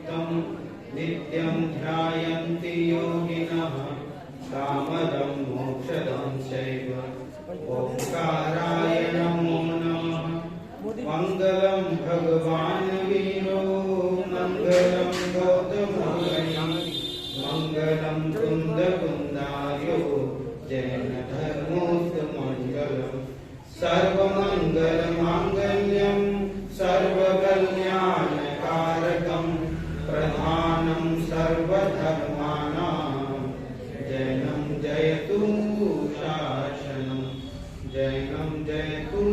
तं नित्यं ध्यायन्ति योगिनः कामदं मोक्षदं चैव ओंकाराय नमो नमः। मंगलम भगवान वीरो मंगलम गौतमोऽयं मंगलम कुंद कुंदार्यो जैन धर्मोत्तमंगलम सर्वमंगल मांगल्यम सर्वकल्याणकारकम प्रधानं सर्वधर्माणां जैनं जयतु शासनं जैनं जयतु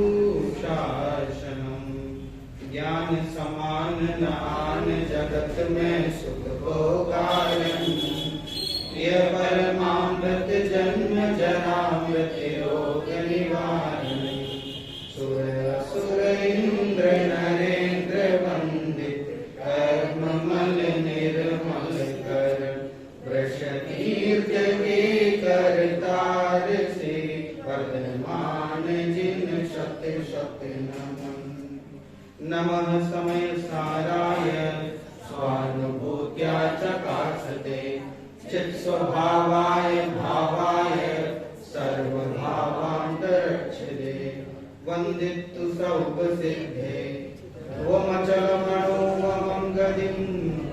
शासनं। ज्ञान समान न आन जगत में सुख भोगायन प्रिय परमामृत जन्म जरा मृत्यु रोग निवारण सुर असुर इंद्र नरेंद्र वंदित कर्म मल निर्मल कर वृष तीर्थ के करतार से वर्धमान जिन शत शत नमन। नमः समय साराय स्वानुभूत्या चकाशते चित् स्वभावाय भावाय सर्वभावान्तरक्षते वन्दितु सर्वसिद्धे ओमचलमणोमं गतिं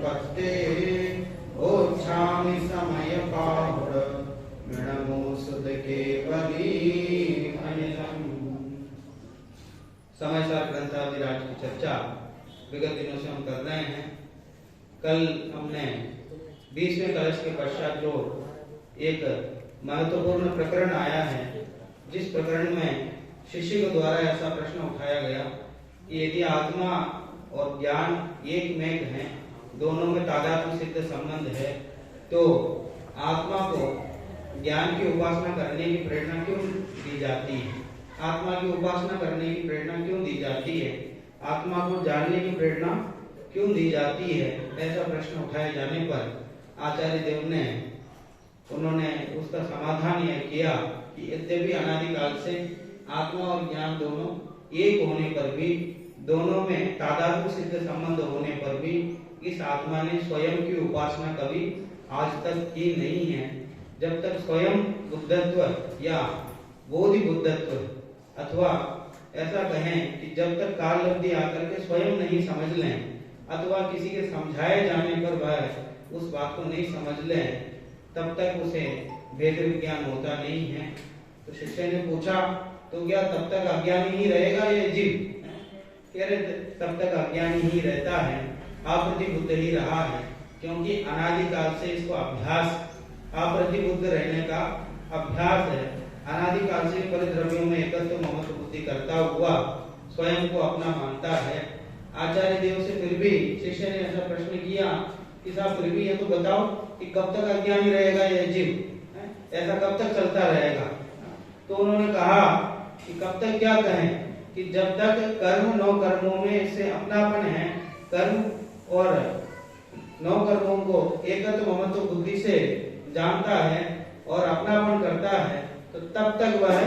पत्ते ओच्छामि समयपाहुर मृणमो सुध केवली अनिलम्। समय सार ग्रंथाविराट की चर्चा विगत दिनों से हम कर रहे हैं। कल हमने 20वें कलश के पश्चात जो एक महत्वपूर्ण प्रकरण आया है, जिस प्रकरण में शिष्य के द्वारा ऐसा प्रश्न उठाया गया कि यदि आत्मा और ज्ञान एक मेघ हैं, दोनों में तादात्म्य सिद्ध संबंध है, तो आत्मा को ज्ञान की उपासना करने की प्रेरणा क्यों दी जाती है? आत्मा की उपासना करने की प्रेरणा क्यों दी जाती है? आत्मा को जानने की प्रेरणा क्यों दी जाती है? ऐसा प्रश्न उठाए जाने पर आचार्य देव ने उन्होंने उसका समाधान यह किया कि यद्यपि अनादिकाल से आत्मा और ज्ञान दोनों एक होने पर भी, दोनों में तादात्म्य सिद्ध संबंध होने पर भी इस आत्मा ने स्वयं की उपासना कभी आज तक की नहीं है। जब तक स्वयं बुद्धत्व या बोधि बुद्धत्व अथवा ऐसा कहें कि जब तक काल लब्धि आकर के स्वयं नहीं समझ लें अथवा किसी के समझाए जाने पर वह उस बात को नहीं समझ लें, तब तक उसे भेद विज्ञान होता नहीं है। तो शिष्य ने पूछा, तो क्या तब तक अज्ञानी ही रहेगा ये जीव? कह रहे तब तक अज्ञानी ही रहता है, अप्रतिबुद्ध ही रहा है, क्योंकि अनादिकाल से इसको अभ्यास, अप्रतिबुद्ध रहने का अभ्यास है। अनादिकाल से परिद्रव्यों में एकत्व महत्व बुद्धि करता हुआ स्वयं को अपना मानता है। आचार्य देव से फिर भी शिष्य ने ऐसा प्रश्न किया कि साहब फिर भी ये तो बताओ कि कब तक अज्ञानी रहेगा यह जीव, ऐसा कब तक चलता रहेगा? तो उन्होंने कहा कि कब तक क्या कहें कि जब तक कर्म नौ कर्मों में इससे अपनापन है, कर्म और नौ कर्मों को एकत्व महत्व बुद्धि से जानता है और अपनापन करता है, तो तब तक वह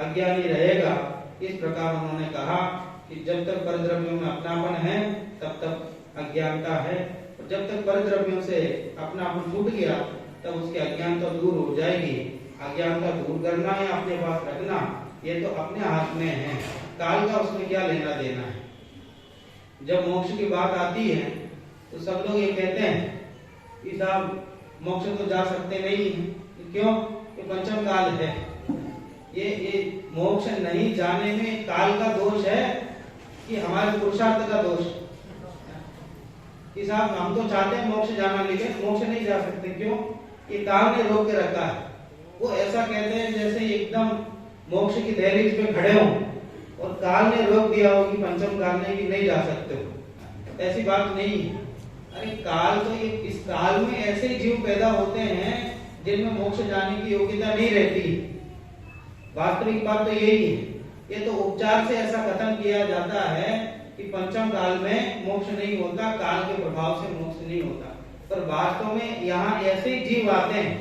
अज्ञानी रहेगा। इस प्रकार उन्होंने कहा कि जब तक परद्रव्यों में अपनापन है तब तक अज्ञानता है, और जब तक परद्रव्यों से अपनापन छूट गया तब उसकी अज्ञानता दूर हो जाएगी। अज्ञानता दूर करना या अपने पास रखना ये तो अपने हाथ में है, काल का उसमें क्या लेना देना है। जब मोक्ष की बात आती है तो सब लोग ये कहते हैं कि साहब मोक्ष तो जा सकते नहीं है, क्यों? कि पंचम काल है। ये मोक्ष नहीं जाने में काल का दोष है कि हमारे पुरुषार्थ का दोष? कि साहब हम तो चाहते हैं मोक्ष जाना, लेकिन मोक्ष नहीं जा सकते, क्यों? ये काल ने रोक के रखा है। वो ऐसा कहते हैं जैसे एकदम मोक्ष की दहलीज पे खड़े हो और काल ने रोक दिया हो कि पंचम काल ने कि नहीं जा सकते हो। ऐसी बात नहीं है। अरे काल तो ये, इस काल में ऐसे जीव पैदा होते हैं जिनमें मोक्ष जाने की योग्यता नहीं रहती। वास्तविक बात तो यही है। ये तो उपचार से ऐसा कथन किया जाता है कि पंचम काल में मोक्ष नहीं होता, काल के प्रभाव से मोक्ष नहीं होता, पर वास्तव में यहाँ ऐसे ही जीव आते हैं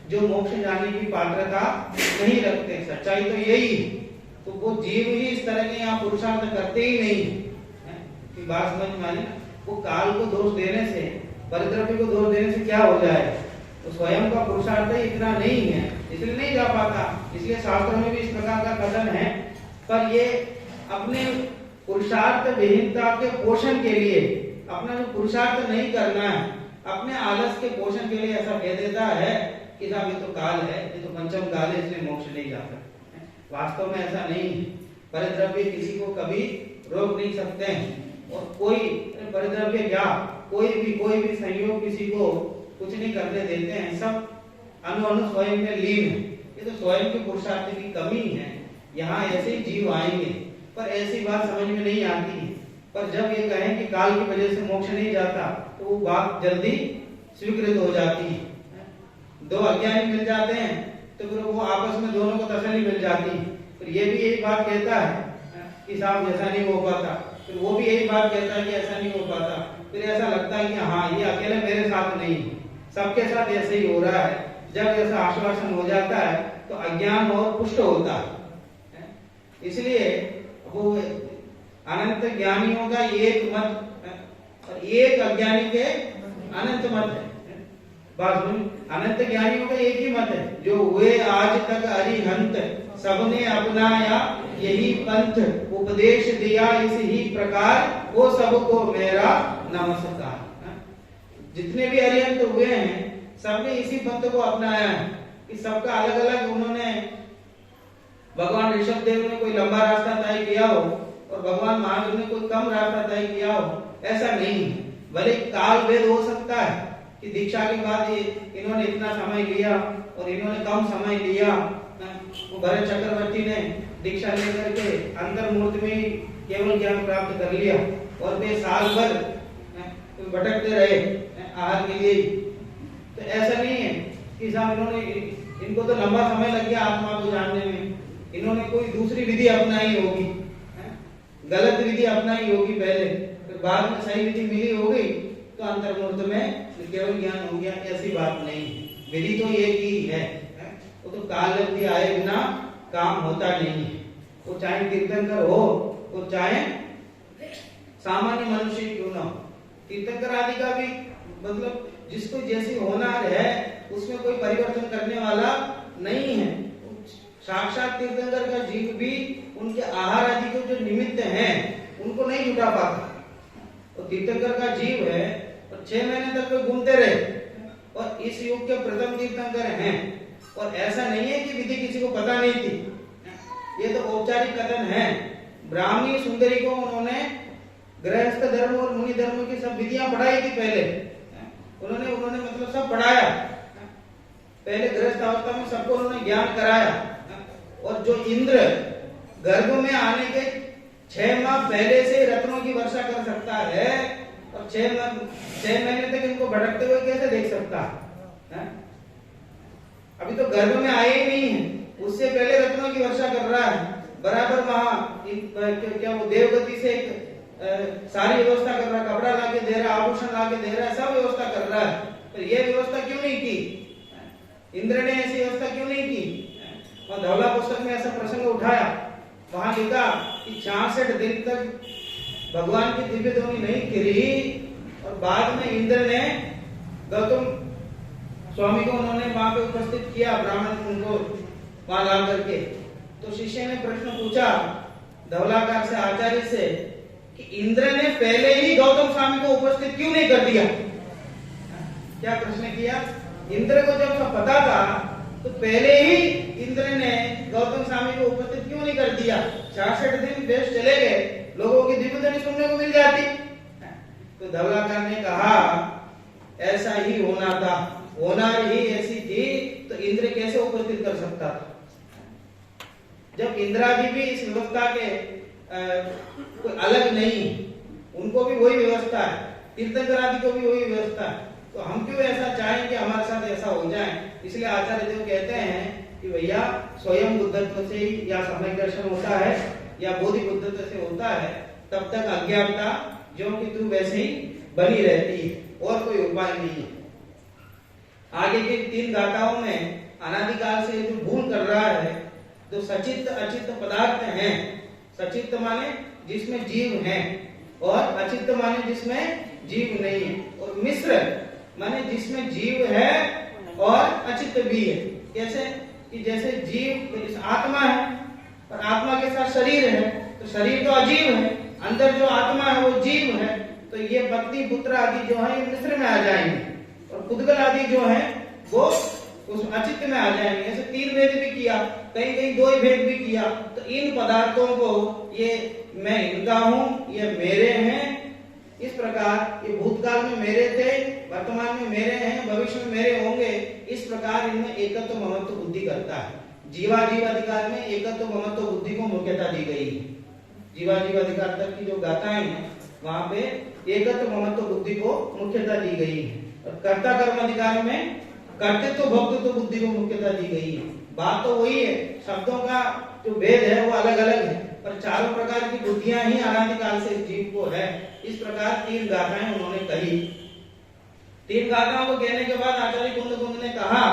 जो मोक्ष जाने की पात्रता नहीं रखते। सच्चाई तो यही है। तो वो जीव ही इस तरह के यहाँ पुरुषार्थ करते ही नहीं है कि बात समझ में आई। वो काल को दोष देने से परिद्रव्य को दोष देने से क्या हो जाए, तो स्वयं का पुरुषार्थ ही इतना नहीं है, इसलिए नहीं जा पाता। इसलिए शास्त्रों में भी इस प्रकार का कथन है। पर ये अपने पुरुषार्थ विहीनता के पोषण के लिए, अपना जो पुरुषार्थ नहीं करना है, अपने आलस के पोषण के लिए ऐसा कह देता है कि साहब ये तो काल है, ये तो पंचम काल है, इसलिए मोक्ष नहीं जा सकते। वास्तव में ऐसा नहीं है। परिद्रव्य किसी को कभी रोक नहीं सकते हैं, और कोई परिद्रव्य क्या, कोई भी संयोग किसी को कुछ नहीं करने देते हैं। सब अनु स्वयं में लीन है। ये तो स्वयं के पुरुषार्थ की कमी है। यहाँ ऐसे ही जीव आएंगे, पर ऐसी बात समझ में नहीं आती है। पर जब ये कहें कि काल की वजह से मोक्ष नहीं जाता, तो वो बात जल्दी स्वीकृत हो जाती है। दो अज्ञानी मिल जाते हैं तो फिर वो आपस में दोनों को तसल्ली मिल जाती है। फिर ये भी यही बात कहता है कि साहब ऐसा नहीं हो पाता, फिर वो भी यही बात कहता है कि ऐसा नहीं हो पाता। फिर ऐसा लगता है कि हाँ, ये अकेले मेरे साथ नहीं, सबके साथ ऐसे ही हो रहा है। जब ऐसा आश्वासन हो जाता है तो अज्ञान और पुष्ट होता है। इसलिए वो अनंत ज्ञानियों का एक मत और एक अज्ञानी के अनंत मत है। अनंत ज्ञानियों का एक ही मत है, जो हुए आज तक अरिहंत, सबने अपनाया यही पंथ, उपदेश दिया इस ही प्रकार, वो सबको मेरा नमस्कार। जितने भी अरिहंत हुए हैं सबने इसी पंथ को अपनाया है कि सबका अलग अलग उन्होंने, भगवान ऋषभ देव ने कोई लंबा रास्ता तय किया हो और भगवान महावीर ने कोई कम रास्ता तय किया हो, ऐसा नहीं है। भले काल भेद हो सकता है कि दीक्षा के बाद इन्होंने इतना समय लिया और इन्होंने कम समय लिया। वो भरत चक्रवर्ती ने दीक्षा लेकर के अंतर्मूर्ति में केवल ज्ञान प्राप्त कर लिया और वे साल भर भटकते रहे आहार के लिए। तो ऐसा नहीं है कि साहब इनको तो लंबा समय लग गया आत्मा को जानने में, इन्होंने कोई दूसरी विधि अपनाई होगी, गलत विधि अपनाई होगी पहले, फिर बाद में सही विधि मिली होगी तो अंतर्मूर्त में केवल ज्ञान हो गया। ऐसी बात नहीं, विधि तो एक ही है। वो तो काल अवधि आए बिना काम होता नहीं है। वो चाहे तीर्थंकर हो, वो चाहे सामान्य मनुष्य क्यों ना हो, तीर्थंकर आदि का भी मतलब जिसको जैसी होनहार है उसमें कोई परिवर्तन करने वाला नहीं है। साक्षात तीर्थंकर का जीव भी उनके आहार आदि के जो निमित्त हैं उनको नहीं जुटा पाता। तो तीर्थंकर का जीव है और 6 महीने तक वे घूमते रहे और इस युग के प्रथम तीर्थंकर हैं। और ऐसा नहीं है कि विधि किसी को पता नहीं थी, ये तो औपचारिक कथन है। ब्राह्मणी सुंदरी को उन्होंने गृहस्थ धर्म और मुनि धर्म की सब विधियां पढ़ाई थी पहले, उन्होंने मतलब सब पढ़ाया। पहले गृहस्थ अवस्था में सबको उन्होंने ज्ञान कराया। और जो इंद्र गर्भ में आने के 6 माह पहले से रत्नों की वर्षा कर सकता है और 6 महीने तक इनको भटकते हुए कैसे देख सकता है? अभी तो गर्भ में आए ही नहीं है, उससे पहले रत्नों की वर्षा कर रहा है। बराबर वहां क्या वो देवगति से सारी व्यवस्था कर रहा है, कपड़ा लाके दे रहा है, आभूषण लाके दे रहा है, सब व्यवस्था कर रहा है। तो ये व्यवस्था क्यों नहीं की? इंद्र ने ऐसी व्यवस्था क्यों नहीं की? और धवला पुस्तक में ऐसा प्रसंग उठाया, वहां लिखा कि 66 दिन तक भगवान की दिव्य ध्वनि नहीं गिरी और बाद में इंद्र ने गौतम स्वामी को उन्होंने वहां पे उपस्थित किया, ब्राह्मण उनको वहां ला करके। तो शिष्य ने प्रश्न पूछा धवलाकार से, आचार्य से, कि इंद्र ने पहले ही गौतम स्वामी को उपस्थित क्यों नहीं कर दिया? क्या प्रश्न किया? इंद्र को जब सब पता था तो पहले ही इंद्र ने गौतम स्वामी को उपस्थित क्यों नहीं कर दिया? 66 दिन देश चले गए, लोगों की दिव्य ध्वनि सुनने को मिल जाती। तो धवलाकार ने कहा ऐसा ही होना था, होनार ही ऐसी थी, तो इंद्र कैसे उपस्थित कर सकता था? जब इंद्रादि भी इस व्यवस्था के कोई अलग नहीं, उनको भी वही व्यवस्था है, तीर्थंकर आदि को भी वही व्यवस्था है, तो हम क्यों ऐसा चाहें कि हमारे साथ ऐसा हो जाए? इसलिए आचार्य देव कहते हैं कि भैया स्वयं बुद्धत्व से ही या सम्यक दर्शन होता है या बोधि बुद्धत्व से होता है, तब तक अज्ञानता जो कि तू वैसे ही बनी रहती है, और कोई उपाय नहीं है। आगे के 3 गाथाओं में अनादिकाल से जो भूल कर रहा है, जो सचित्त अचित्त पदार्थ हैं, सचित्त माने जिसमें जीव हैं और अचित्त माने जिसमें जीव नहीं है, और मिश्र माने जिसमें जीव है और अचित भी है। कैसे कि जैसे जीव आत्मा है और आत्मा के साथ शरीर है, तो शरीर तो अजीव है, अंदर जो आत्मा है वो जीव है। तो ये पत्नी पुत्र आदि जो है ये मिश्र में आ जाएंगे और पुद्गल आदि जो है वो उस अचित में आ जाएंगे। ऐसे 3 भेद भी किया, कहीं कहीं 2 ही भेद भी किया। तो इन पदार्थों को ये मैं इनका हूं, ये मेरे हैं, इस प्रकार ये भूतकाल में मेरे थे, वर्तमान में मेरे हैं, भविष्य में मेरे होंगे, इस प्रकार इनमें एकत्व ममत्व बुद्धि करता है। जीवाजीव अधिकार में एकत्व ममत्व बुद्धि को मुख्यता दी गई है। जीवाजीव अधिकार तक की जो गाथाएं हैं वहां पे एकत्व ममत्व बुद्धि को मुख्यता दी गई है। और कर्ता कर्म अधिकार में कर्तृत्व भोक्तृत्व बुद्धि को मुख्यता दी गई है। बात तो वही है, शब्दों का जो भेद है वो अलग अलग है, पर चारों प्रकार की बुद्धियां ही अनादिकाल से जीव को है। इस प्रकार 3 गाथाएं उन्होंने कही। 3 गाथाओं को कहने के बाद आचार्य कुंद ने कहा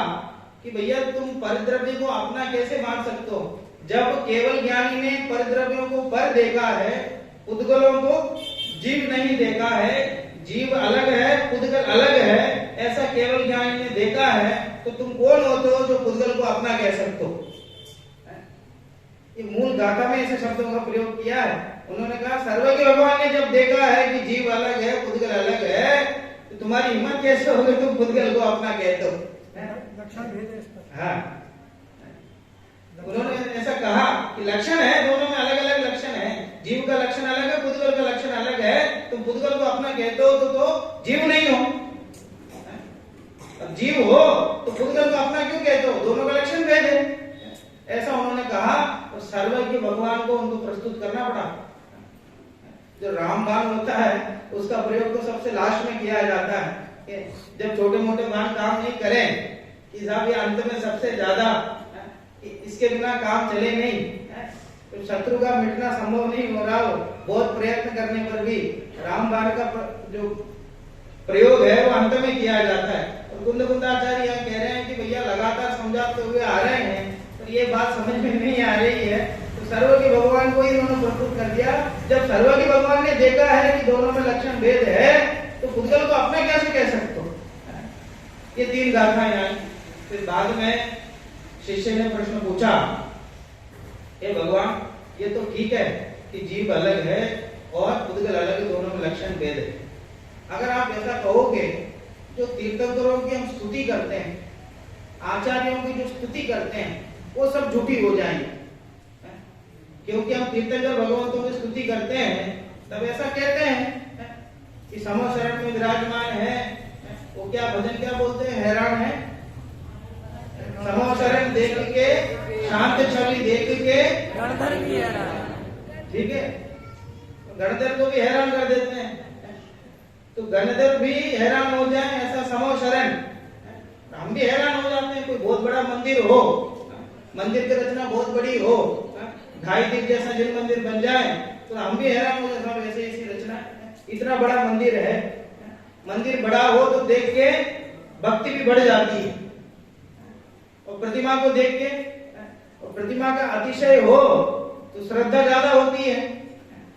कि भैया तुम परद्रव्य को अपना कैसे मान सकते हो, जब केवल ज्ञानी ने परद्रव्यों को पर देखा है, पुद्गलों को जीव नहीं देखा है, जीव अलग है पुद्गल अलग है, ऐसा केवल ज्ञानी ने देखा है, तो तुम कौन होते हो जो पुद्गल को अपना कह सकते हो। ये मूल गाथा में ऐसे शब्दों का प्रयोग किया है। उन्होंने कहा सर्वज्ञ भगवान ने जब देखा है कि जीव अलग है पुद्गल अलग है, तो तुम्हारी हिम्मत कैसे होगी तुम पुद्गल को अपना कहते हो। हाँ, उन्होंने ऐसा कहा कि लक्षण है, दोनों में अलग अलग लक्षण है, जीव का लक्षण अलग है, पुद्गल का लक्षण अलग है। तुम पुद्गल को अपना कहते हो तो जीव नहीं हो, अब जीव हो तो पुद्गल को अपना क्यों कहते हो, दोनों का लक्षण भेद है, ऐसा उन्होंने कहा। और सर्वज्ञ भगवान को उनको प्रस्तुत करना पड़ा। जो रामबाण होता है उसका प्रयोग तो सबसे लास्ट में किया जाता है, जब छोटे मोटे बाण काम नहीं करें कि साहब ये अंत में सबसे ज्यादा, इसके बिना काम चले नहीं, तो शत्रु का मिटना संभव नहीं हो रहा हो, बहुत प्रयत्न करने पर भी रामबाण का जो प्रयोग है वो अंत में किया जाता है। और कुंदाचार्य यहाँ कह रहे हैं कि भैया लगातार समझाते हुए आ रहे हैं, तो ये बात समझ में नहीं आ रही है, तो सर्वज्ञ भगवान को ही उन्होंने प्रस्तुत कर दिया। जब सर्वज्ञ भगवान ने देखा है कि दोनों में लक्षण भेद है, तो पुद्गल को अपना कैसे कह सकते हो। ये 3 गाथाएं आई। फिर बाद में शिष्य ने प्रश्न पूछा, हे भगवान ये तो ठीक है कि जीव अलग है और पुद्गल अलग है, दोनों में लक्षण भेद है। अगर आप ऐसा कहोगे, जो तीर्थंकरों की हम स्तुति करते हैं, आचार्यों की जो स्तुति करते हैं, वो सब झूठी हो जाएंगी, क्योंकि हम तीर्थंकर भगवंतों की स्तुति करते हैं तब ऐसा कहते हैं कि समो शरण में विराजमान है, वो क्या भजन क्या बोलते हैं, हैरान है, समो शरण देख के शांत छवि देख के गणधर भी हैरान, ठीक है, गणधर को भी हैरान कर देते हैं, तो गणधर भी हैरान हो जाए ऐसा समो शरण, हम भी हैरान हो जाते हैं। कोई बहुत बड़ा मंदिर हो, मंदिर की रचना बहुत बड़ी हो, 2.5 दिन जैसा जिन मंदिर बन जाए, तो हम भी हैरान हो जाते हैं, ऐसे ऐसी रचना, इतना बड़ा मंदिर है। मंदिर बड़ा हो तो देख के भक्ति भी बढ़ जाती है, और प्रतिमा को देख के, और प्रतिमा का अतिशय हो तो श्रद्धा ज्यादा होती है,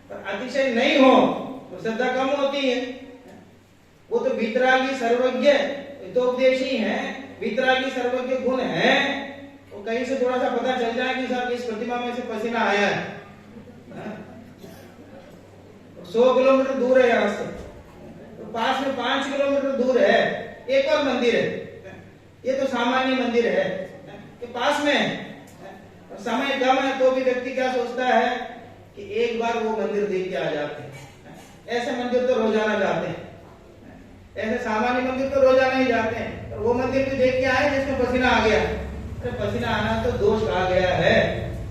पर अतिशय नहीं हो तो श्रद्धा कम होती है। वो तो वीतरागी सर्वज्ञ हितोपदेशी है, वीतरागी सर्वज्ञ गुण है, तो कहीं से थोड़ा सा पता चल जाए कि साहब इस प्रतिमा में से पसीना आया है, 100 किलोमीटर दूर है यहाँ से, तो पास में 5 किलोमीटर दूर है एक और मंदिर है, ये तो सामान्य मंदिर है, ये पास में है, और समय कम है, तो भी व्यक्ति क्या सोचता है कि एक बार वो मंदिर देख के आ जाते हैं। ऐसे मंदिर तो रोजाना जाते हैं, ऐसे सामान्य मंदिर तो रोजाना ही जाते हैं, और वो मंदिर भी देख के आए जिसमें पसीना आ गया। अरे पसीना आना तो दोष आ गया है,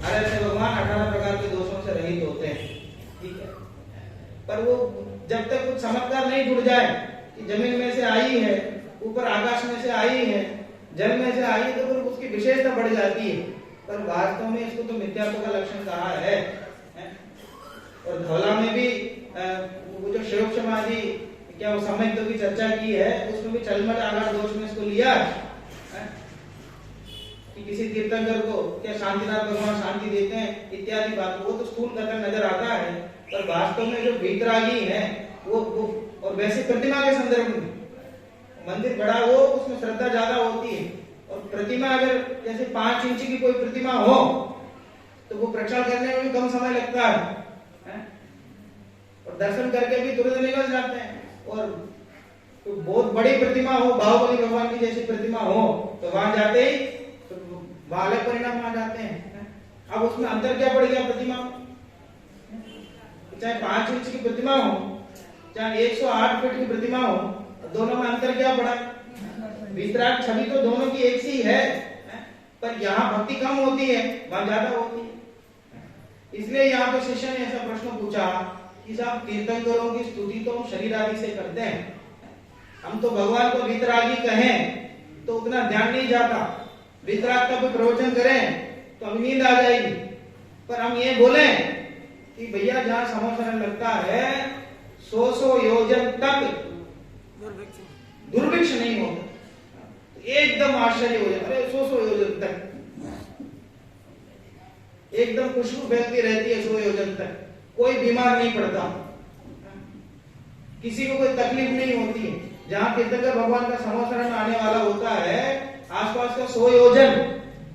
अरे से भगवान 18 प्रकार के दोषों से रहित होते हैं, ठीक है, पर वो जब तक कुछ चमत्कार नहीं जुड़ जाए कि जमीन में से आई है, ऊपर आकाश में से आई है, जल में से आई है, तो फिर उसकी विशेषता बढ़ जाती है, पर वास्तव में इसको तो मिथ्यात्व का लक्षण कहा है। और धौला में भी वो जो शोक समाधि क्या वो समयत्व की चर्चा की है, उसमें भी चलमल आकार दोष में इसको लिया कि किसी तीर्थंकर को क्या शांतिनाथ भगवान शांति देते हैं इत्यादि बात, वो तो स्थूल कथन नजर आता है, पर वास्तव में जो वीतरागी है वो और वैसे प्रतिमा के संदर्भ में मंदिर बड़ा हो उसमें श्रद्धा ज्यादा होती है, और प्रतिमा अगर जैसे 5 इंच की कोई प्रतिमा हो तो वो प्रक्षाल करने में भी कम समय लगता है? और दर्शन करके भी तुरंत निकल जाते हैं। और तो बहुत बड़ी प्रतिमा हो, बाहुबली भगवान की जैसी प्रतिमा हो, तो वहां जाते ही तो वहां अलग परिणाम आ जाते हैं। अब उसमें अंतर क्या पड़ गया प्रतिमा में? चाहे 5 इंच की प्रतिमा हो, चाहे 108 फीट की प्रतिमा हो, दोनों में अंतर क्या पड़ा? वितराग छवि तो दोनों की एक सी है, पर यहाँ भक्ति कम होती है, वहां ज्यादा होती है। इसलिए यहाँ तो शिष्य ने ऐसा प्रश्न पूछा कि साहब तीर्थंकरों की स्तुति तो हम शरीर आदि से करते हैं, हम तो भगवान को वितरागी कहें तो उतना ध्यान नहीं जाता, वितराग का भी प्रवचन करें तो अभी नींद आ जाएगी, पर हम ये बोले कि भैया जहाँ समोसरण लगता है 100 योजन तक दुर्भिक्ष नहीं होता, तो एकदम आश्चर्य हो जाता है। 100 योजन तक एकदम खुशबू फैलती रहती है, 100 योजन तक कोई बीमार नहीं पड़ता, किसी को कोई तकलीफ नहीं होती है। जहां तीर्थंकर भगवान का समोसरण आने वाला होता है, आसपास का 100 योजन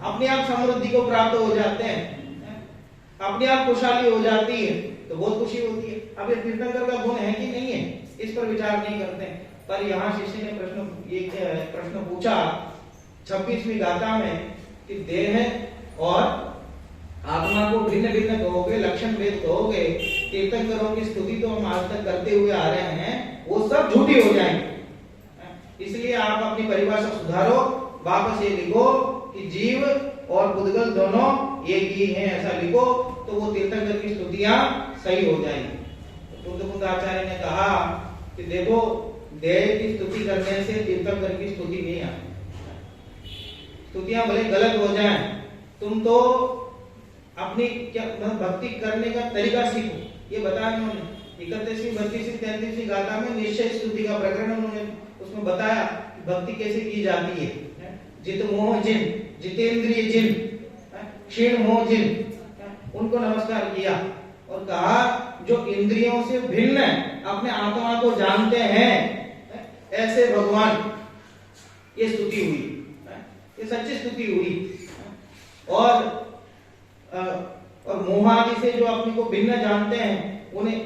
अपने आप समृद्धि को प्राप्त हो जाते हैं, अपने आप खुशहाली हो जाती है, तो बहुत खुशी होती है। अब ये तीर्थंकर का गुण है कि नहीं है, इस पर विचार नहीं करते हैं। पर यहाँ शिष्य ने प्रश्न पूछा 26वीं गाथा में कि देह और आत्मा को भिन्न भिन्न कहोगे, लक्षण भेद कहोगे, तीर्थंकरों की स्तुति तो हम आज तक करते हुए आ रहे हैं, वो सब झूठी हो जाएंगे। इसलिए आप अपनी परिभाषा सुधारो, वापस ये लिखो कि जीव और पुद्गल दोनों एक ही हैं, ऐसा लिखो, तो वो तीर्थंकर की स्तुतियां सही हो जाएंगी। बुद्धमुद्द आचार्य ने कहा कि देखो देह की स्तुति करने से तीर्थंकर की स्तुति नहीं आती, स्तुतियां भले गलत हो जाएं, तुम तो अपनी क्या भक्ति करने का तरीका सीखो। ये बताया उन्होंने 31वीं 32वीं 33वीं गाथा में निश्चय स्तुति का प्रकरण उन्होंने उसमें बताया कि भक्ति कैसे की जाती है। जित मोह जिन, जितेंद्रिय जिन, क्षीण मोह जिन, उनको नमस्कार किया और कहा जो इंद्रियों से भिन्न अपने आत्मा को जानते हैं ऐसे भगवान, ये स्तुति हुई, ये सच्ची स्तुति हुई। और मोहादि से जो अपने को भिन्न जानते हैं उन्हें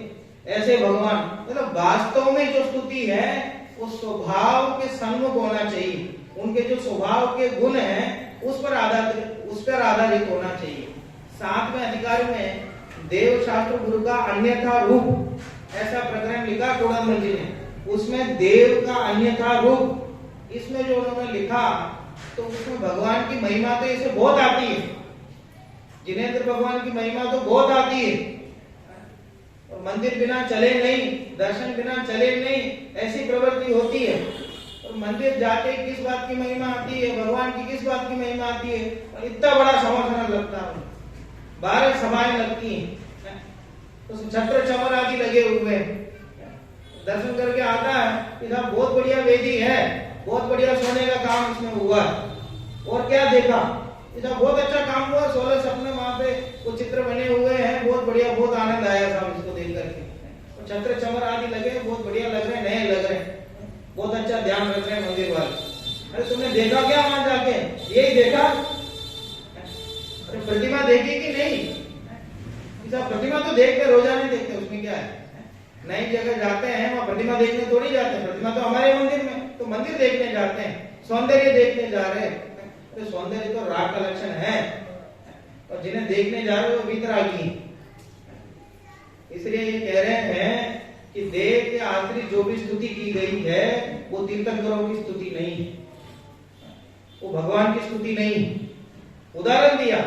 ऐसे भगवान, मतलब वास्तव में जो स्तुति है वो स्वभाव के सन्मुख होना चाहिए, उनके जो स्वभाव के गुण हैं उस पर आधारित होना चाहिए। 7वें अधिकार में देव शास्त्र गुरु का अन्यथा रूप ऐसा प्रकरण लिखा कोडम्बल जी ने, उसमें देव का अन्यथा रूप इसमें जो उन्होंने लिखा तो उसमें भगवान की महिमा तो इसे बहुत आती है, जिनेंद्र भगवान की महिमा तो बहुत आती है, और मंदिर बिना चले नहीं, दर्शन बिना चले नहीं, ऐसी प्रवृत्ति होती है। और मंदिर जाके किस बात की महिमा आती है, भगवान की किस बात की महिमा आती है, और इतना बड़ा समोसरण लगता है, 12 सभाएं लगती हैं, तो छत्र चमर आदि लगे हुए हैं, दर्शन करके आता है कि साहब बहुत बढ़िया वेदी है, बहुत बढ़िया सोने का काम इसमें हुआ है। और क्या देखा, इसका बहुत अच्छा काम हुआ, 16 सपने वहां पे वो चित्र बने हुए हैं, बहुत बढ़िया, बहुत आनंद आया साहब इसको देख करके। और छत्र चमर आदि लगे, बहुत बढ़िया लग रहे हैं, नए लग रहे हैं, बहुत अच्छा ध्यान रख रहे हैं मंदिर वाले। अरे तुमने देखा क्या वहां जाके? यही देखा? अरे प्रतिमा देखी कि नहीं? प्रतिमा तो देखते, रोजाना देखते, उसमें क्या है? नई जगह जाते हैं वहां प्रतिमा देखने थोड़ी जाते हैं, प्रतिमा तो हमारे मंदिर में, तो मंदिर देखने जाते हैं, सौंदर्य देखने जा रहे हैं। तो सौंदर्य तो राग का लक्षण है, और जिन्हें देखने जा रहे हो वो वितरागी। इसलिए ये कह रहे हैं कि देह के आश्रित जो भी स्तुति की गई है वो तीर्थंकरों की स्तुति नहीं है, वो भगवान की स्तुति नहीं। उदाहरण दिया,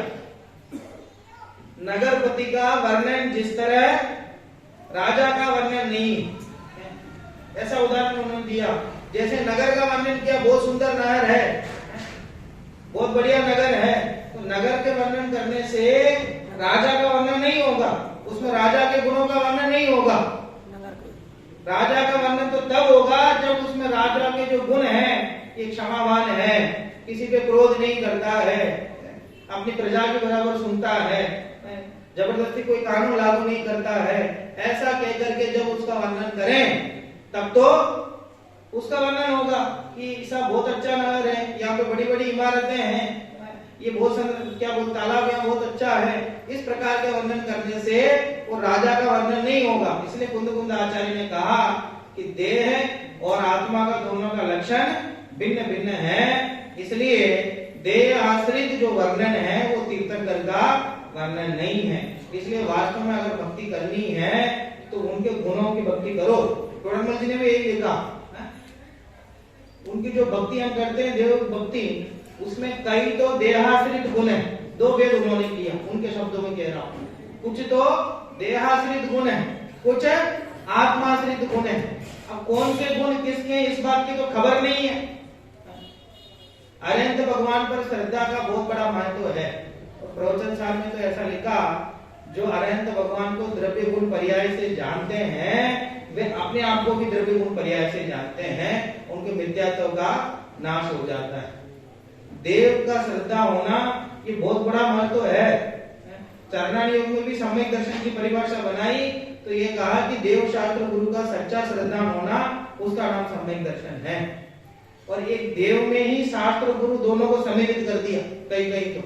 नगरपति का वर्णन जिस तरह राजा का वर्णन नहीं, ऐसा उदाहरण उन्होंने दिया। जैसे नगर का वर्णन किया, बहुत सुंदर नहर है, बहुत बढ़िया नगर है, तो नगर के वर्णन करने से राजा का वर्णन नहीं होगा, उसमें राजा के गुणों का वर्णन नहीं होगा। राजा का वर्णन तो तब होगा जब उसमें राजा के जो गुण हैं, एक क्षमावान है, किसी पे क्रोध नहीं करता है, अपनी प्रजा के बराबर सुनता है, जबरदस्ती कोई कानून लागू नहीं करता है, ऐसा कहकर के जब उसका वर्णन करें तब तो उसका वर्णन होगा कि सब बहुत अच्छा नगर है, यहाँ पे बड़ी बड़ी इमारतें हैं, ये बहुत क्या बोल तालाब यहाँ बहुत अच्छा है। इस प्रकार के वर्णन करने से वो राजा का वर्णन नहीं होगा। इसलिए कुंद आचार्य ने कहा कि देह और आत्मा का दोनों का लक्षण भिन्न भिन्न है, इसलिए देह आश्रित जो वर्णन है वो तीर्थंकर का वर्णन नहीं है। इसलिए वास्तव में अगर भक्ति करनी है तो उनके गुणों की भक्ति करो। टोडरमल जी ने भी यही लिखा, उनकी जो भक्ति हम करते हैं देव भक्ति, उसमें कई तो देहाश्रित गुण है, दो भेद उन्होंने किया, उनके शब्दों में कह रहा हूं। कुछ तो देहाश्रित गुण है, कुछ आत्माश्रित गुण है। अब कौन से गुण किसके इस बात की तो खबर नहीं है। अरहंत भगवान पर श्रद्धा का बहुत बड़ा महत्व है। प्रवचन साहब ने तो ऐसा लिखा, जो अरहंत भगवान को द्रव्य गुण पर्याय से जानते हैं वे अपने आप को भी द्रव्य गुण पर्याय से जानते हैं, उनके मिथ्यात्व का नाश हो जाता है। देव का श्रद्धा होना ये बहुत बड़ा महत्व है। चरणान योग में भी सम्यक दर्शन की परिभाषा बनाई तो ये कहा कि देव शास्त्र गुरु का सच्चा श्रद्धा होना, उसका नाम सम्यक दर्शन है। और एक देव में ही शास्त्र गुरु दोनों को सम्मिलित कर दिया। कई कई तो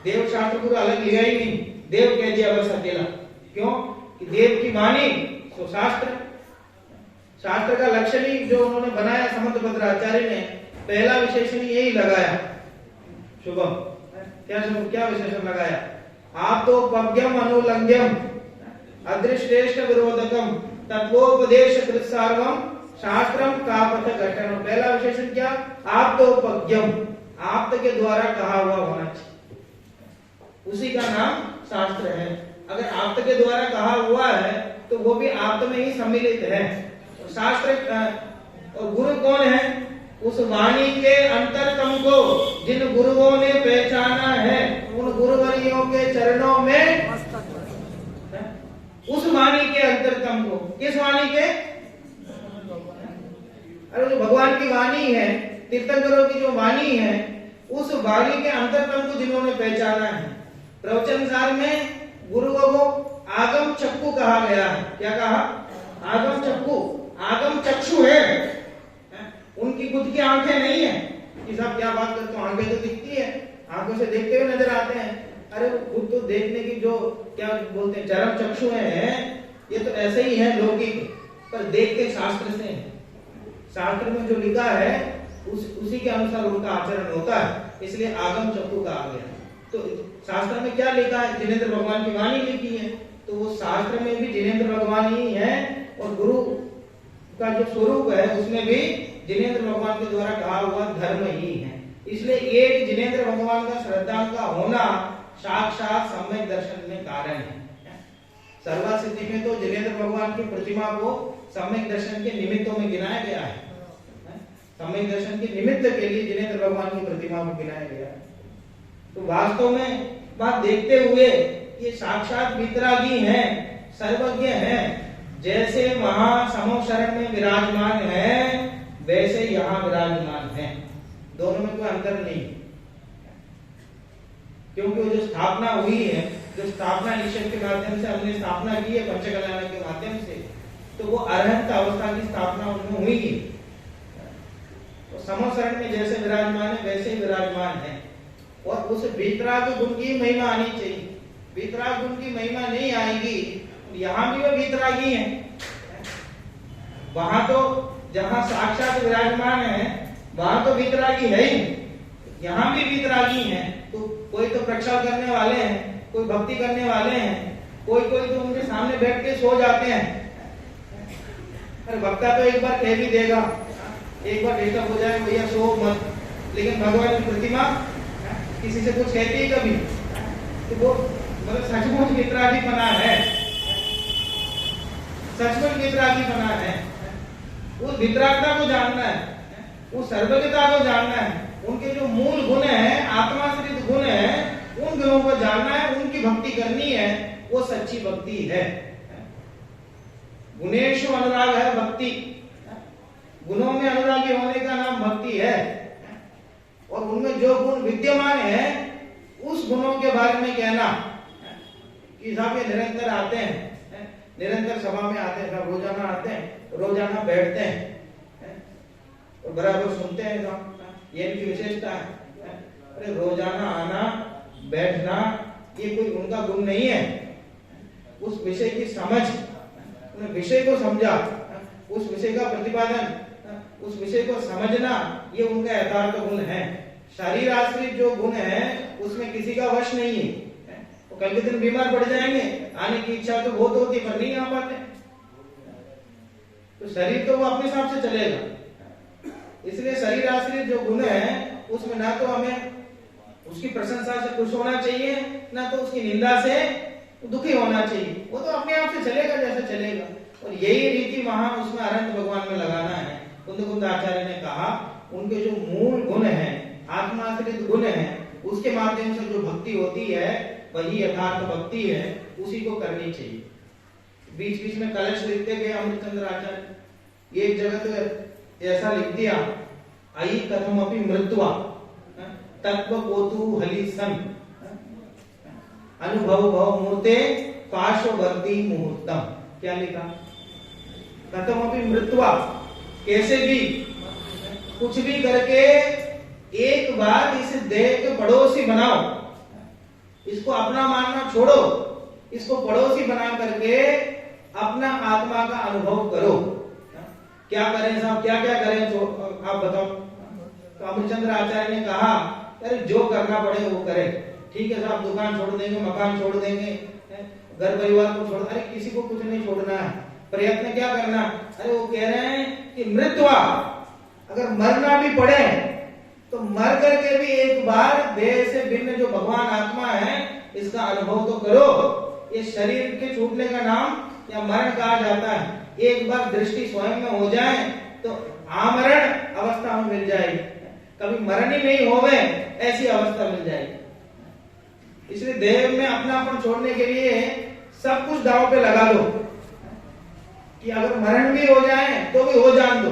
देव शास्त्र गुरु अलग लिया ही नहीं, देव कह दिया बस अकेला। क्यों कि देव की वाणी तो शास्त्र, शास्त्र का लक्षण ही जो उन्होंने बनाया समंतभद्र आचार्य ने, पहला विशेषण यही लगाया। शुभम क्या विशेषण लगाया? आप तो पज्ञम अनुलंघ्यम अदृष्टेष्ट विरोधकम तत्वोपदेश कृत सार्वम शास्त्रम कापथ घटन। पहला विशेषण क्या? आप तो पज्ञम, आप्त के द्वारा कहा हुआ होना चाहिए, उसी का नाम शास्त्र है। अगर आप्त के द्वारा कहा हुआ है तो वो भी आप्त में ही सम्मिलित है। शास्त्र और गुरु कौन है? उस वाणी के अंतरतम को जिन गुरुओं ने पहचाना है, उन गुरुवरियों के चरणों में, उस वाणी के अंतरतम को, किस वाणी के? अरे जो भगवान की वाणी है, तीर्थंकरों की जो वाणी है, उस वाणी के अंतरतम को जिन्होंने पहचाना है। प्रवचन सार में गुरुओं को आगम चक्षु कहा गया है। क्या कहा? आगम चक्षु। आगम चक्षु है, उनकी खुद की आंखें नहीं है कि साहब क्या बात करते हो, आंखें तो दिखती है, आंखों से देखते हुए नजर आते हैं। अरे खुद तो देखने की जो क्या बोलते हैं चरम चक्षु है, ये तो ऐसे ही है लौकिक, पर देख के शास्त्र से, शास्त्र में जो लिखा है उसी के अनुसार उनका आचरण होता है, इसलिए आगम चक्षु कहा गया। तो शास्त्र में क्या लिखा है? जिनेंद्र भगवान की वाणी लिखी है, तो वो शास्त्र में भी जिनेंद्र भगवान ही है, और गुरु का जो स्वरूप है उसमें भी जिनेंद्र भगवान के द्वारा कहा हुआ धर्म ही है। इसलिए एक जिनेंद्र भगवान का श्रद्धा का होना साक्षात सम्यक दर्शन में कारण है। सर्वसिद्धि में तो जिनेंद्र भगवान की प्रतिमा को सम्यक दर्शन के निमित्तों में गिनाया गया है। सम्यक दर्शन के निमित्त के लिए जिनेंद्र भगवान की प्रतिमा को गिनाया गया है। तो वास्तव में बात देखते हुए ये साक्षात वितरागी हैं, सर्वज्ञ हैं। जैसे वहां समो शरण में विराजमान है, वैसे यहाँ विराजमान है। दोनों में कोई अंतर नहीं, क्योंकि वो जो स्थापना हुई है, जो स्थापना ईश्वर के माध्यम से हमने स्थापना की है पंचकल्याण के माध्यम से, तो वो अरहंत अवस्था की स्थापना उनमें हुई है। तो समो शरण में जैसे विराजमान है वैसे ही विराजमान है। और उस वीतराग गुण की महिमा आनी चाहिए। वीतराग गुण की महिमा नहीं आएगी, यहाँ भी वो वीतरागी है। वहां तो जहां साक्षात विराजमान है वहां तो वीतरागी है ही, यहाँ भी वीतरागी है। तो कोई तो प्रक्षाल करने वाले हैं, कोई भक्ति करने वाले हैं, कोई तो उनके सामने बैठ के सो जाते हैं। अरे वक्ता तो एक बार कह भी देगा, एक बार डिस्टर्ब हो जाए भैया सो मत, लेकिन भगवान की प्रतिमा किसी से कुछ कहती है कभी, तो वो मतलब सचमुच वितरागीपना है, सचमुच वितरागीपना है। उस वितरागता को जानना है, उस सर्वज्ञता को जानना है, उनके जो मूल गुण है, आत्माश्रित गुण है, उन गुणों को जानना है, उनकी भक्ति करनी है, वो सच्ची भक्ति है। गुणेशु अनुराग है भक्ति, गुणों में अनुरागी होने का नाम भक्ति है। और उनमें जो गुण विद्यमान है उस गुणों के बारे में कहना कि साहब ये निरंतर आते हैं, निरंतर सभा में आते हैं, रोजाना आते हैं, रोजाना बैठते हैं, और बराबर सुनते हैं साहब, ये इनकी विशेषता है। अरे रोजाना आना बैठना ये कोई उनका गुण नहीं है। उस विषय की समझ, उन्हें विषय को समझा, उस विषय का प्रतिपादन, उस विषय को समझना, ये उनका यथार्थ गुण है। शरीर आश्रित जो गुण है उसमें किसी का वश नहीं है। वो कल के दिन बीमार पड़ जाएंगे, आने की इच्छा तो बहुत होती है पर नहीं आ पाते। तो शरीर तो वो अपने हिसाब से चलेगा। इसलिए शरीर आश्रित जो गुण है उसमें ना तो हमें उसकी प्रशंसा से खुश होना चाहिए, ना तो उसकी निंदा से दुखी होना चाहिए। वो तो अपने आप से चलेगा जैसे चलेगा। और यही रीति वहां उसमें अनंत भगवान में लगाना है। कुंद आचार्य ने कहा उनके जो मूल गुण है, आत्माश्रित गुण है, उसके माध्यम से जो भक्ति होती है वही यथार्थ भक्ति है, उसी को करनी चाहिए। बीच बीच में कलश लिखते गए अमृतचंद्र आचार्य। एक जगह तो ऐसा लिख दिया, आई कथम अपि मृत्वा तत्व कोतु हली सन अनुभव भव मूर्ते पार्श्ववर्ती मुहूर्तम। क्या लिखा? कथम अपि मृत्वा, कैसे भी कुछ भी करके एक बार इस देह के पड़ोसी बनाओ, इसको अपना मानना छोड़ो, इसको पड़ोसी बना करके अपना आत्मा का अनुभव करो। क्या करें साहब, क्या क्या करें तो आप बताओ। तो अमृतचंद्र आचार्य ने कहा अरे जो करना पड़े वो करें। ठीक है साहब, दुकान छोड़ देंगे, मकान छोड़ देंगे, घर परिवार को छोड़, अरे किसी को कुछ नहीं छोड़ना है। प्रयत्न क्या करना? अरे वो कह रहे हैं कि मृत्वा, अगर मरना भी पड़े तो मर करके भी एक बार देह से भिन्न जो भगवान आत्मा है इसका अनुभव तो करो। ये शरीर के छूटने का नाम या मरण कहा जाता है। एक बार दृष्टि स्वयं में हो जाए तो आमरण अवस्था में मिल जाएगी, कभी मरण ही नहीं होवे ऐसी अवस्था मिल जाएगी। इसलिए देह में अपनापन छोड़ने के लिए सब कुछ दांव पे लगा दो कि अगर मरण भी हो जाए तो भी हो जान दो,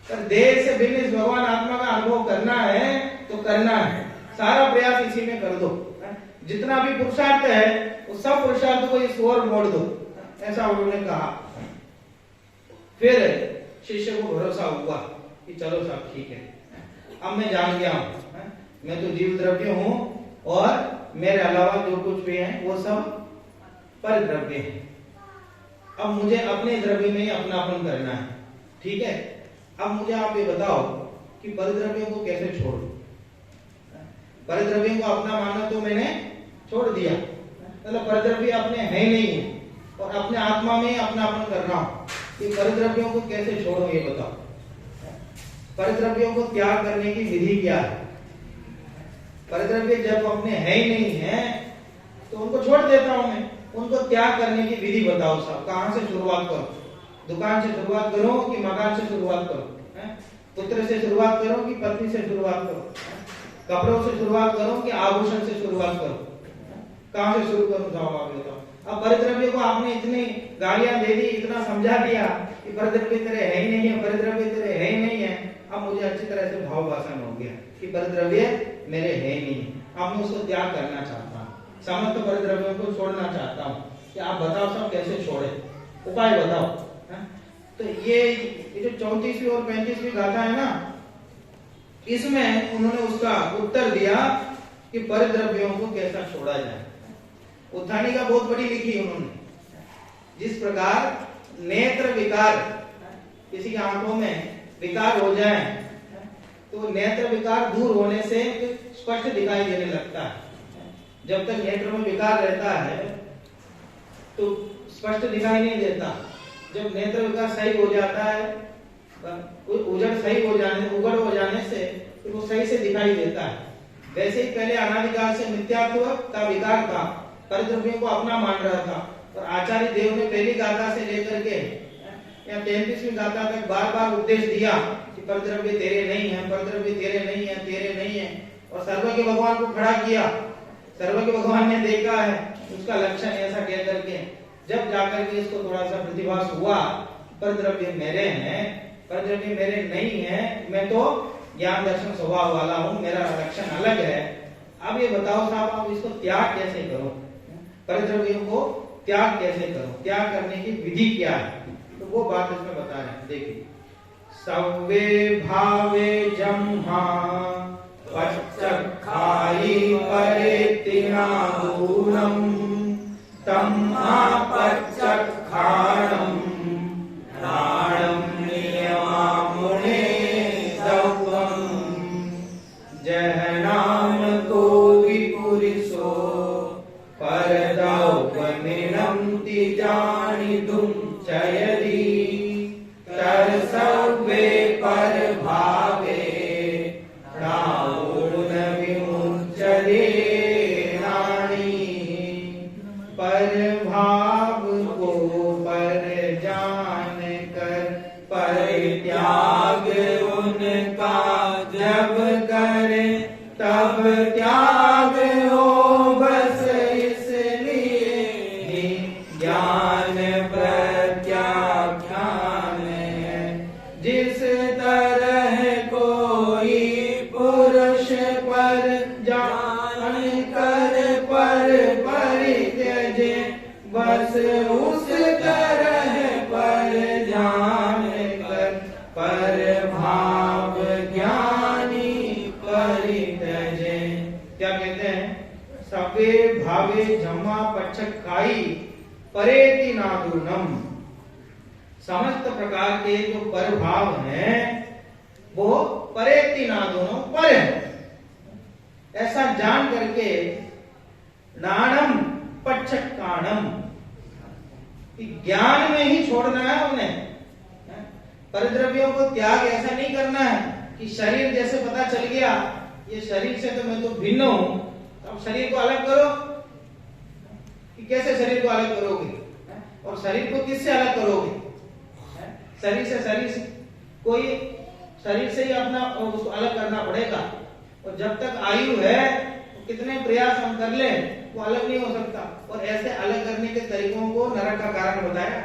पर देह से भिन्न इस भगवान आत्मा का अनुभव करना है तो करना है। सारा प्रयास इसी में कर दो। जितना भी पुरुषार्थ है वो सब पुरुषार्थ को इस ओर मोड़ दो, ऐसा उन्होंने कहा। फिर शिष्य को भरोसा हुआ कि चलो सब ठीक है, अब मैं जान गया हूं, मैं तो जीव द्रव्य हूं और मेरे अलावा जो कुछ भी है वो सब पर द्रव्य है। अब मुझे अपने द्रव्य में ही अपनापन करना है। ठीक है, अब मुझे आप ये बताओ कि परिद्रव्यों को कैसे छोड़ूं? परिद्रव्यों को अपना मानना तो मैंने छोड़ दिया, मतलब परिद्रव्य अपने है नहीं है और अपने आत्मा में अपनापन कर रहा हूं। कि परिद्रव्यों को कैसे छोड़ूं ये बताओ। परिद्रव्यों को त्याग करने की विधि क्या है? परिद्रव्य जब अपने है ही नहीं है तो उनको छोड़ देता हूं मैं, उनको त्याग करने की विधि बताओ साहब। कहां से शुरुआत करो? दुकान से शुरुआत करो कि मकान से शुरुआत करो? पुत्र से शुरुआत करो कि पत्नी से शुरुआत करो? कपड़ों से शुरुआत करो कि आभूषण से शुरुआत करो? कहां से शुरू करूं साहब आप बताओ। अब परिद्रव्य को आपने इतनी गालियां दे दी, इतना समझा दिया कि परिद्रव्य तेरे है ही नहीं है, परिद्रव्य तेरे है ही नहीं है। अब मुझे अच्छी तरह से भाव भाषण हो गया कि परिद्रव्य मेरे है ही नहीं। अब मैं उसको त्याग करना चाहता हूँ, समस्त परिद्रव्यों को छोड़ना चाहता हूँ। कि आप बताओ सब कैसे छोड़े, उपाय बताओ। तो ये जो 34वीं और 35वीं गाथा है ना, इसमें उन्होंने उसका उत्तर दिया कि परिद्रव्यों को कैसा छोड़ा जाए। उत्थानिका बहुत बड़ी लिखी उन्होंने। जिस प्रकार नेत्र विकार, किसी की आंखों में विकार हो जाए तो नेत्र विकार दूर होने से स्पष्ट दिखाई देने लगता है। जब तक नेत्र में विकार रहता है तो स्पष्ट दिखाई नहीं देता। जब नेत्र विकार सही हो जाता है, उजड़ सही हो जाने, उगड़ हो जाने से फिर वो सही से दिखाई देता है। वैसे ही पहले अनादिकाल से मिथ्यात्व का विकार था, परिद्रव्यों को अपना मान रहा था। और आचार्य देव ने पहली गाथा से लेकर के या 33वीं गाथा तक बार बार उपदेश दिया कि परिद्रव्य तेरे नहीं है, परिद्रव्य तेरे नहीं है, तेरे नहीं है। और सर्वज्ञ भगवान को खड़ा किया। सर्वज्ञ भगवान ने देखा है उसका लक्षण ऐसा कह करके, जब जाकर के इसको थोड़ा सा प्रतिभास हुआ परिद्रव्य मेरे हैं, परिद्रव्य मेरे नहीं है, मैं तो ज्ञान दर्शन स्वभाव वाला हूं, मेरा लक्षण अलग है। अब ये बताओ साहब, आप इसको त्याग कैसे करो? परिद्रव्यों को त्याग कैसे करो? त्याग करने की विधि क्या है? तो वो बात इसमें बता रहे हैं। देखिए, सव्वे भावे जम्हा पच्चक्खायि परेति नादूनम् तम्मा पच्चक्खाणम् प्राणं नियमामुने दौवम् जहनाम को विपुरिसो परदौवनिनंति जानितुं चयदि तरसव्वे पर भावे रावण विमुच्यते नानी पर भाव को पर जान कर परित्याग उनका जब करे तब त्याग हो बस इसलिए ही ज्ञान प्रत्याख्यान है जिस तरह कोई पुरुष पर जान कर पर परित्यजे बस उस तरह पर जान कर पर भाव ज्ञानी परित्यजे। क्या कहते हैं? सवे भावे जम्मा पच्चक्खायि परेति नादूनम। समस्त प्रकार के जो पर भाव हैं वो परेति नादूनम पर है ऐसा जान करके नाणम पच्चक्काणम ज्ञान में ही छोड़ना है उन्हें। परद्रव्यों को त्याग ऐसा नहीं करना है कि शरीर जैसे पता चल गया ये शरीर से तो मैं तो भिन्न हूं, अब शरीर को अलग करो कि कैसे शरीर को अलग करोगे और शरीर को किससे अलग करोगे? शरीर से कोई शरीर से ही अपना उसको अलग करना पड़ेगा और जब तक आयु है तो कितने प्रयास हम कर लें वो अलग नहीं हो सकता। और ऐसे अलग करने के तरीकों को नरक का कारण बताया।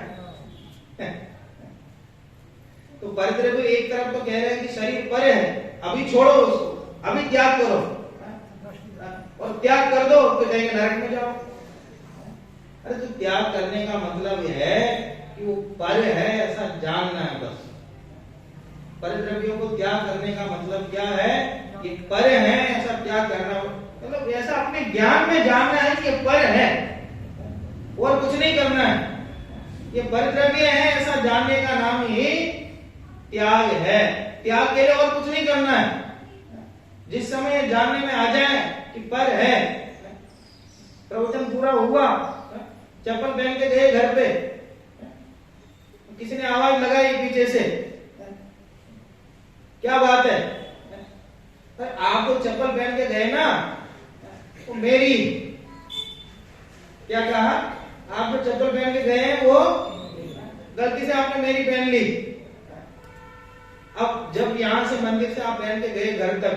तो परिद्रव्य एक तरफ तो कह रहे हैं कि शरीर पर है, अभी छोड़ो उसको, अभी त्याग करो और त्याग कर दो तो कहेंगे नरक में जाओ। अरे तो त्याग करने का मतलब यह है कि वो पर है ऐसा जानना है बस। परिद्रव्यों को त्याग करने का मतलब क्या है कि पर है ऐसा त्याग करना, मतलब ऐसा अपने ज्ञान में जानना है कि ये पर है और कुछ नहीं करना है। ये परिद्रव्य है ऐसा जानने का नाम ही त्याग है। त्याग के लिए और कुछ नहीं करना है। जिस समय ये जानने में आ जाए कि पर है, प्रवचन पूरा हुआ, चप्पल पहन के गए घर पे, किसी ने आवाज लगाई पीछे से, क्या बात है? आप तो चप्पल पहन के गए ना, वो मेरी, क्या कहा? आप जो चप्पल पहन के गए हैं वो गलती से आपने मेरी पहन ली। अब जब यहां से मंदिर से आप पहन के गए घर तक,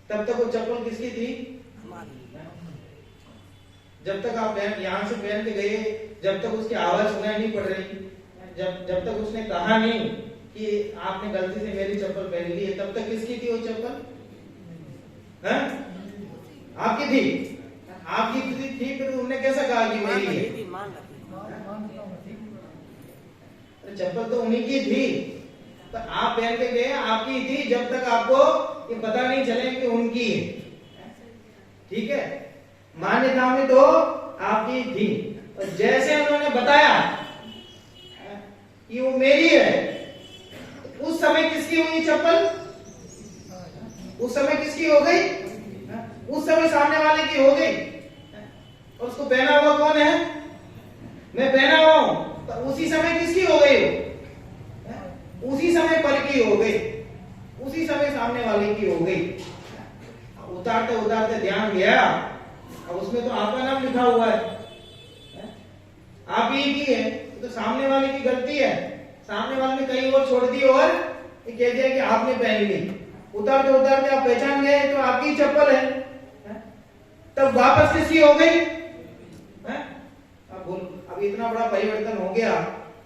तब तक वो चप्पल किसकी थी? जब तक आप यहां से पहन के गए, जब तक उसकी आवाज सुनाई नहीं पड़ रही, जब तक उसने कहा नहीं कि आपने गलती से मेरी चप्पल पहन ली है, तब तक किसकी थी वो चप्पल? आपकी थी। आपकी थी फिर उन्होंने कैसा कहा कि मेरी है? चप्पल तो उन्हीं की थी, तो आप पहन के गए, आपकी थी जब तक आपको ये पता नहीं चले कि उनकी है। ठीक है, मान्यता में तो आपकी थी, और जैसे उन्होंने बताया कि वो मेरी है, उस समय किसकी हुई चप्पल? उस समय किसकी हो गई? उस समय सामने वाले की हो गई। और उसको पहना हुआ कौन है? मैं पहना हुआ हूं, तो उसी समय किसकी हो गई? उसी समय पर की हो गई, उसी समय सामने वाले की हो गई। उतारते उतारते ध्यान गया, अब उसमें तो आपका नाम लिखा हुआ है, आप ही की है, तो सामने वाले की गलती है। सामने वाले ने कहीं और छोड़ दी और कह दिया कि आपने पहन ली। उतारते उतारते आप पहचान गए तो आपकी चप्पल है, तब वापस किसकी हो गई? अब बोलो, अब इतना बड़ा परिवर्तन हो गया,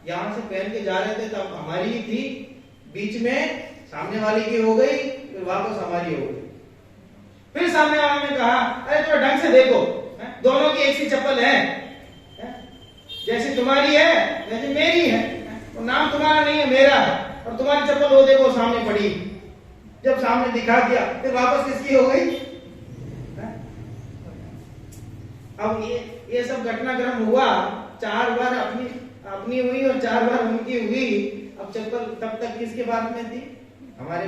यहां से पहन के जा रहे थे तब हमारी ही थी, बीच में सामने वाली की हो गई, फिर वापस हमारी हो गई। फिर सामने वाले ने कहा अरे थोड़ा ढंग से देखो, दोनों की एक सी चप्पल है, जैसे तुम्हारी है वैसे मेरी है, तो नाम तुम्हारा नहीं है, मेरा है। और तुम्हारी चप्पल वो देखो सामने पड़ी, जब सामने दिखा दिया फिर वापस किसकी हो गई? अब ये सब घटनाक्रम हुआ, 4 बार अपनी हुई और 4 बार उनकी हुई। अब चप्पल तब तक किसके पास में थी? हमारे,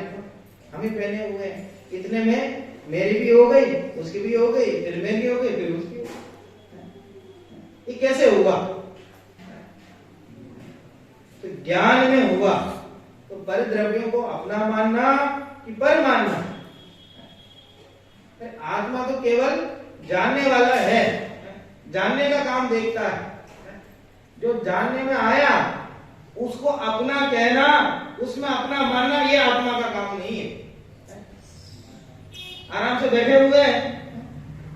हम ही पहने हुए हैं। इतने में मेरी भी हो गई, उसकी भी हो गई, फिर मेरी हो गई, फिर उसकी हो गई। ये कैसे हुआ? तो ज्ञान में हुआ। तो पर द्रव्यों को अपना मानना कि पर मानना? आत्मा तो केवल जानने वाला है, जानने का काम देखता है। जो जानने में आया उसको अपना कहना, उसमें अपना मानना, ये आत्मा का काम नहीं है। आराम से बैठे हुए हैं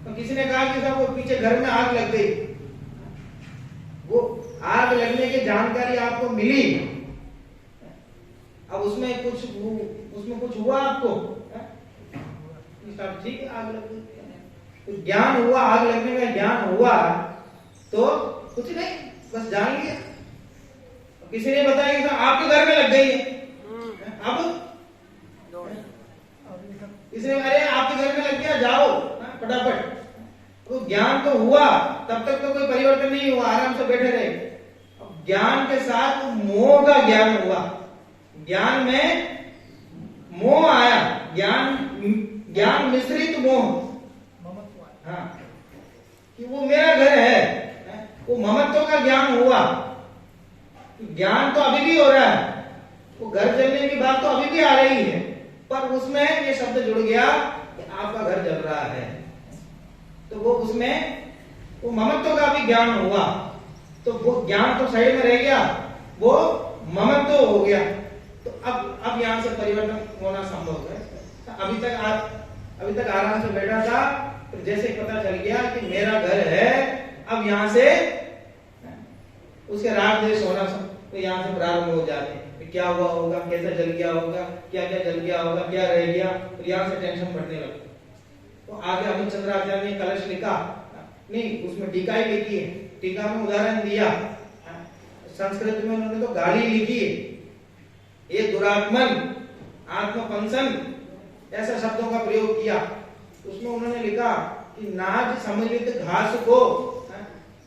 तो किसी ने कहा कि साहब वो पीछे घर में आग लग गई, वो आग लगने की जानकारी आपको मिली, अब उसमें कुछ हुआ आपको? ठीक है, आग लग गई, तो ज्ञान हुआ, आग लगने का ज्ञान हुआ, तो कुछ नहीं, बस जान लिया। किसी ने बताया कि आपके घर में लग गई है, अब इसने अरे आपके घर में लग गया, जाओ फटाफट। तो ज्ञान तो हुआ, तब तक तो कोई परिवर्तन नहीं हुआ, आराम से बैठे रहे। अब ज्ञान के साथ मोह का ज्ञान हुआ, ज्ञान में मोह आया, ज्ञान मिश्रित मोह, हाँ, कि वो मेरा घर है, वो ममत्व का ज्ञान हुआ। ज्ञान तो अभी भी हो रहा है, वो घर चलने की बात तो अभी भी आ रही है, पर उसमें ये शब्द जुड़ गया कि आपका घर जल रहा है, तो वो उसमें वो ममत्व का भी ज्ञान हुआ। तो वो ज्ञान तो साइड में रह गया, वो ममत्व हो गया। तो अब यहां से परिवर्तन होना संभव है। अभी तक आराम से बैठा था, तो जैसे पता चल गया कि मेरा घर है, अब यहां से उसके राग द्वेष होना, तो यहां से प्रारंभ हो जाते हैं। क्या हुआ होगा, कैसा जल गया होगा, क्या क्या जल गया होगा, क्या रह गया, तो यहां से टेंशन बढ़ने लगती। तो आगे अमित चंद्राचार्य ने कलश लिखा, नहीं उसमें टीका ही लिखी है, टीका में उदाहरण दिया, संस्कृत में उन्होंने तो गाली लिखी है, ये दुरात्मन, आत्मपंसन, ऐसा शब्दों का प्रयोग किया। उसमें उन्होंने लिखा कि नाज सम्मिलित घास को,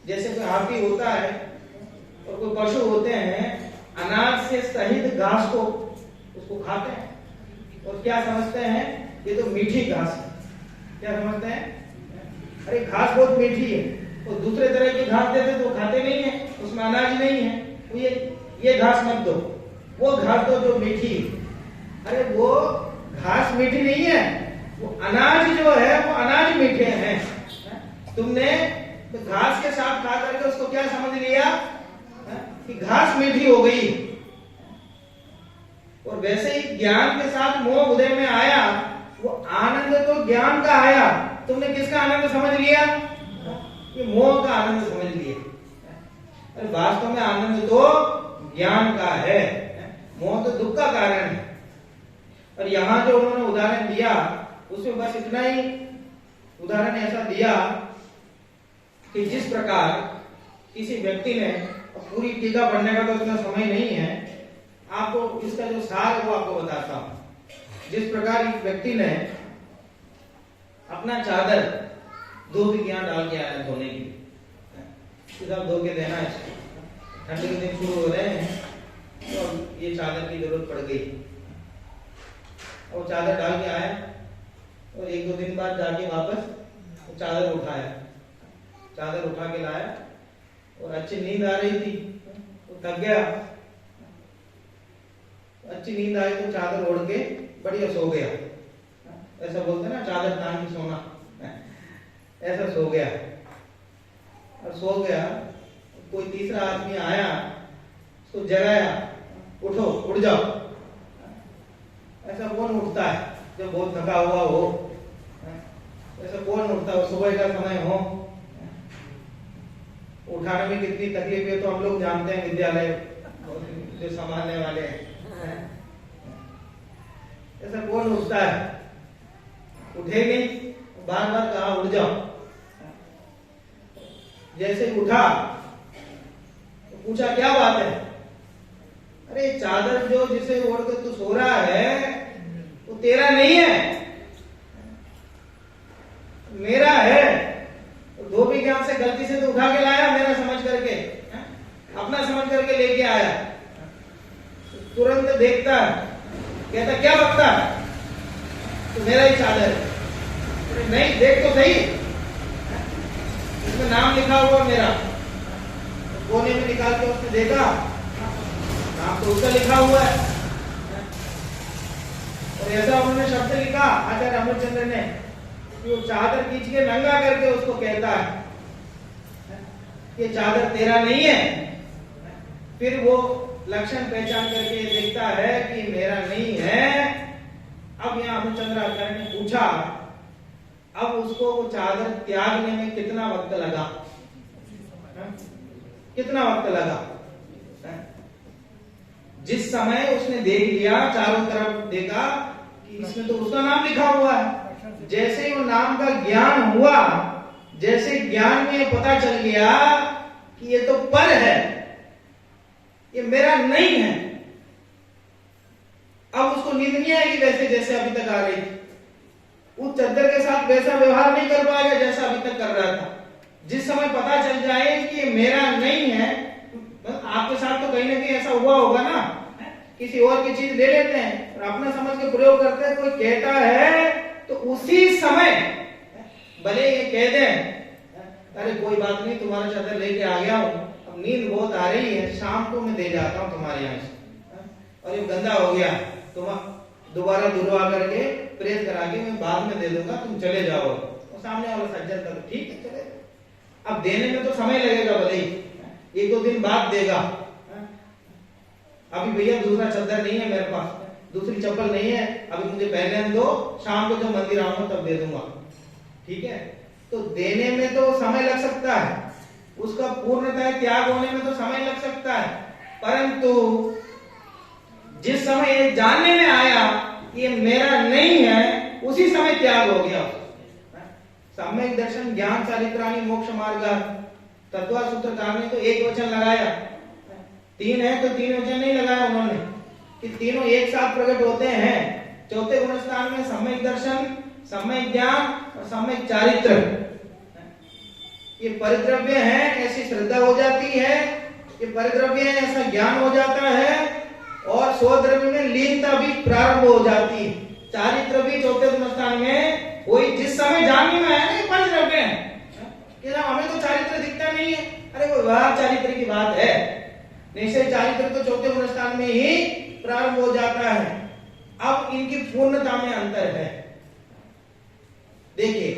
जैसे कोई हाथी होता है और कोई पशु होते हैं, अनाज से सहित घास को उसको खाते हैं और क्या समझते हैं, ये तो मीठी घास है। क्या समझते हैं? अरे घास बहुत मीठी है, और दूसरे तरह की घास देते तो खाते नहीं है, उसमें अनाज नहीं है, तो ये घास मत दो, वो घास दो जो मीठी है। अरे वो घास मीठी नहीं है, वो अनाज जो है वो अनाज मीठे हैं। तुमने तो घास के साथ खा करके उसको क्या समझ लिया कि घास मीठी हो गई। और वैसे ही ज्ञान के साथ मोह उदय में आया, वो आनंद तो ज्ञान का आया, तुमने किसका आनंद समझ लिया? कि मोह का आनंद समझ लिया। अरे वास्तव में आनंद तो ज्ञान का है, मोह तो दुख का कारण है। और यहां जो उन्होंने उदाहरण दिया उसमें बस इतना ही उदाहरण ऐसा दिया कि जिस प्रकार किसी व्यक्ति ने, पूरी टीका पढ़ने का तो इतना समय नहीं है, आपको इसका जो सार है वो आपको बताता हूं। जिस प्रकार एक व्यक्ति ने अपना चादर दूध के यहाँ डाल के आया धोने के लिए, धो के देना है, ठंडी के दिन शुरू हो रहे हैं, तो ये चादर की जरूरत पड़ गई, और चादर डाल के आया, और 1-2 दिन बाद जाके वापस चादर उठाया, चादर उठा के लाया, और अच्छी नींद आ रही थी, तो थक गया, अच्छी नींद आई तो चादर ओढ़ के बढ़िया सो गया। ऐसा बोलते ना, चादर तान के सोना, ऐसा सो गया। और सो गया, कोई तीसरा आदमी आया, उसको जगाया, उठो, उठ जाओ। ऐसा कौन उठता है जब बहुत थका हुआ हो? ऐसा कौन उठता है सुबह का समय हो? उठाने में कितनी तकलीफ है तो हम लोग जानते हैं, विद्यालय जो संभालने वाले हैं। ऐसा कौन उठता है? उठेंगे, बार बार कहा उठ जाओ। जैसे उठा तो पूछा क्या बात है? अरे चादर जो जिसे ओढ़ के तू सो रहा है वो तेरा नहीं है, मेरा है। धोबी ज्ञान से गलती से तो उठा के लाया, मेरा समझ करके, अपना समझ करके लेके आया। तुरंत देखता कहता क्या बकता, तो मेरा ही चादर है। नहीं देख तो सही, इसमें नाम लिखा हुआ मेरा। कोने में निकाल के उसने देखा, नाम तो उसका लिखा हुआ है। और ऐसा उन्होंने शब्द लिखा आचार्य रामचंद्र ने, वो चादर खींच के नंगा करके उसको कहता है कि चादर तेरा नहीं है। फिर वो लक्षण पहचान करके देखता है कि मेरा नहीं है। अब यहाँ रामचंद्र आचार्य ने पूछा, अब उसको वो चादर त्यागने में कितना वक्त लगा, कितना वक्त लगा? जिस समय उसने देख लिया, चारों तरफ देखा कि इसमें तो उसका नाम लिखा हुआ है, जैसे ही वो नाम का ज्ञान हुआ, जैसे ज्ञान में पता चल गया कि ये तो पर है, ये मेरा नहीं है, अब उसको नींद नहीं आएगी वैसे जैसे अभी तक आ रही थी। उस चद्दर के साथ वैसा व्यवहार नहीं कर पाएगा जैसा अभी तक कर रहा था। जिस समय पता चल जाए कि ये मेरा नहीं है, आपके साथ तो कहीं ना कहीं ऐसा हुआ होगा ना, किसी और की चीज ले लेते हैं और अपना समझ के प्रयोग करते हैं। कोई कहता है तो उसी समय भले ये कह दे अरे कोई बात नहीं, तुम्हारा चादर लेके आ गया हूं, अब नींद बहुत आ रही है, शाम को मैं दे जाता हूं तुम्हारे यहाँ से, और ये गंदा हो गया, तुम दोबारा धुलवा करके प्रेस करा के मैं बाद में दे दूंगा, तुम चले जाओ। और सामने वाला सज्जन का ठीक है चले। अब देने में तो समय लगेगा, भले ही 1-2 दिन बाद देगा। अभी भैया दूसरा चद्दर नहीं है मेरे पास, दूसरी चप्पल नहीं है, अभी मुझे पहले दो, शाम को जब मंदिर आऊंगा तब दे दूंगा। ठीक है, तो देने में तो समय लग सकता है, उसका पूर्णतः त्याग होने में तो समय लग सकता है, परंतु जिस समय ये जानने में आया कि ये मेरा नहीं है, उसी समय त्याग हो गया। सम्यक दर्शन ज्ञान चारित्राणि मोक्ष मार्ग, तत्व सूत्रकार ने तो एक वचन लगाया, 3 है तो 3 वचन नहीं लगाया उन्होंने कि तीनों एक साथ प्रकट होते हैं। चौथे गुण स्थान में सम्यक दर्शन, सम्यक ज्ञान और सम्यक चारित्र, ये परिद्रव्य है, ऐसी श्रद्धा हो जाती है, ये परिद्रव्य है ऐसा ज्ञान हो जाता है, और स्वद्रव्य में लीनता भी प्रारंभ हो जाती है। चारित्र भी चौथे गुण स्थान में कोई जिस समय जानने में आया ना पंचद्रव्य है कि हमें तो चारित्र दिखता नहीं है, अरे वो व्यवहार चारित्र की बात है, निश्चय चारित्र तो चौथे गुण स्थान में ही प्रारंभ हो जाता है। अब इनकी पूर्णता में अंतर है। देखिए,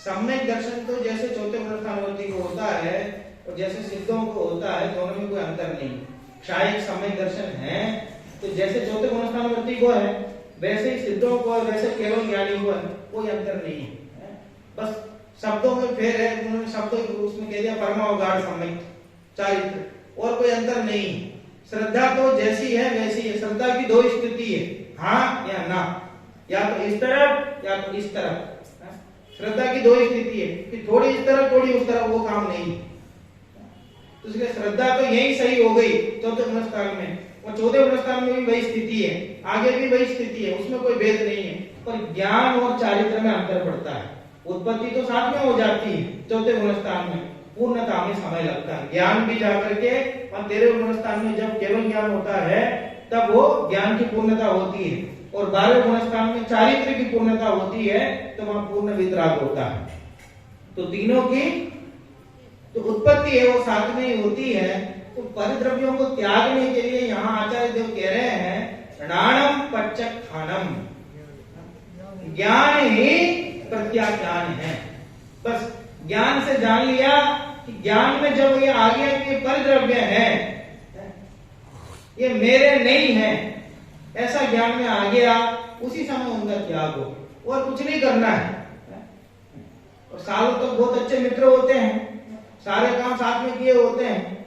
सम्यक दर्शन तो जैसे चौथे गुण स्थानवर्ती को होता है और जैसे सिद्धों को होता है, दोनों में कोई अंतर नहीं। क्षायिक सम्यक दर्शन है तो जैसे चौथे गुण स्थानवर्ती को है वैसे ही सिद्धों को, वैसे केवल ज्ञानी को है, कोई अंतर नहीं है। बस शब्दों में फेर है, उन्होंने शब्दों के रूप में कह दिया परमावगाढ़ सम्यक चारित्र, और कोई अंतर नहीं। श्रद्धा तो जैसी है वैसी है। श्रद्धा की 2 स्थिति है, हाँ या ना, या तो इस तरफ या तो इस तरफ। श्रद्धा की 2 स्थिति है कि थोड़ी इस तरफ थोड़ी उस तरफ, वो काम नहीं। तो इसलिए श्रद्धा तो यही सही हो गई चौथे गुण स्थान में, और चौथे गुण स्थान में भी वही स्थिति है, आगे भी वही स्थिति है, उसमें कोई भेद नहीं है। पर ज्ञान और चारित्र में अंतर पड़ता है। उत्पत्ति तो साथ में हो जाती है चौथे गुण स्थान में, पूर्णता में समय लगता है। ज्ञान भी जाकर के और 13वें गुण स्थान में जब केवल ज्ञान होता है तब वो ज्ञान की पूर्णता होती है, और 12वें गुण स्थान में चारित्र की पूर्णता होती है, तो वहां पूर्ण वितराग होता है। तो तीनों की तो उत्पत्ति है वो साथ में ही होती है। तो परिद्रव्यों को त्यागने के लिए यहाँ आचार्य देव कह रहे हैं णाणम पच्चखानम, ज्ञान ही प्रत्याख्यान है। बस ज्ञान से जान लिया कि ज्ञान में जब ये आ गया कि ये परिद्रव्य है, ये मेरे नहीं है, ऐसा ज्ञान में आ गया, उसी समय उनका त्याग हो, और कुछ नहीं करना है। और सालों तक बहुत अच्छे मित्र होते हैं, सारे काम साथ में किए होते हैं,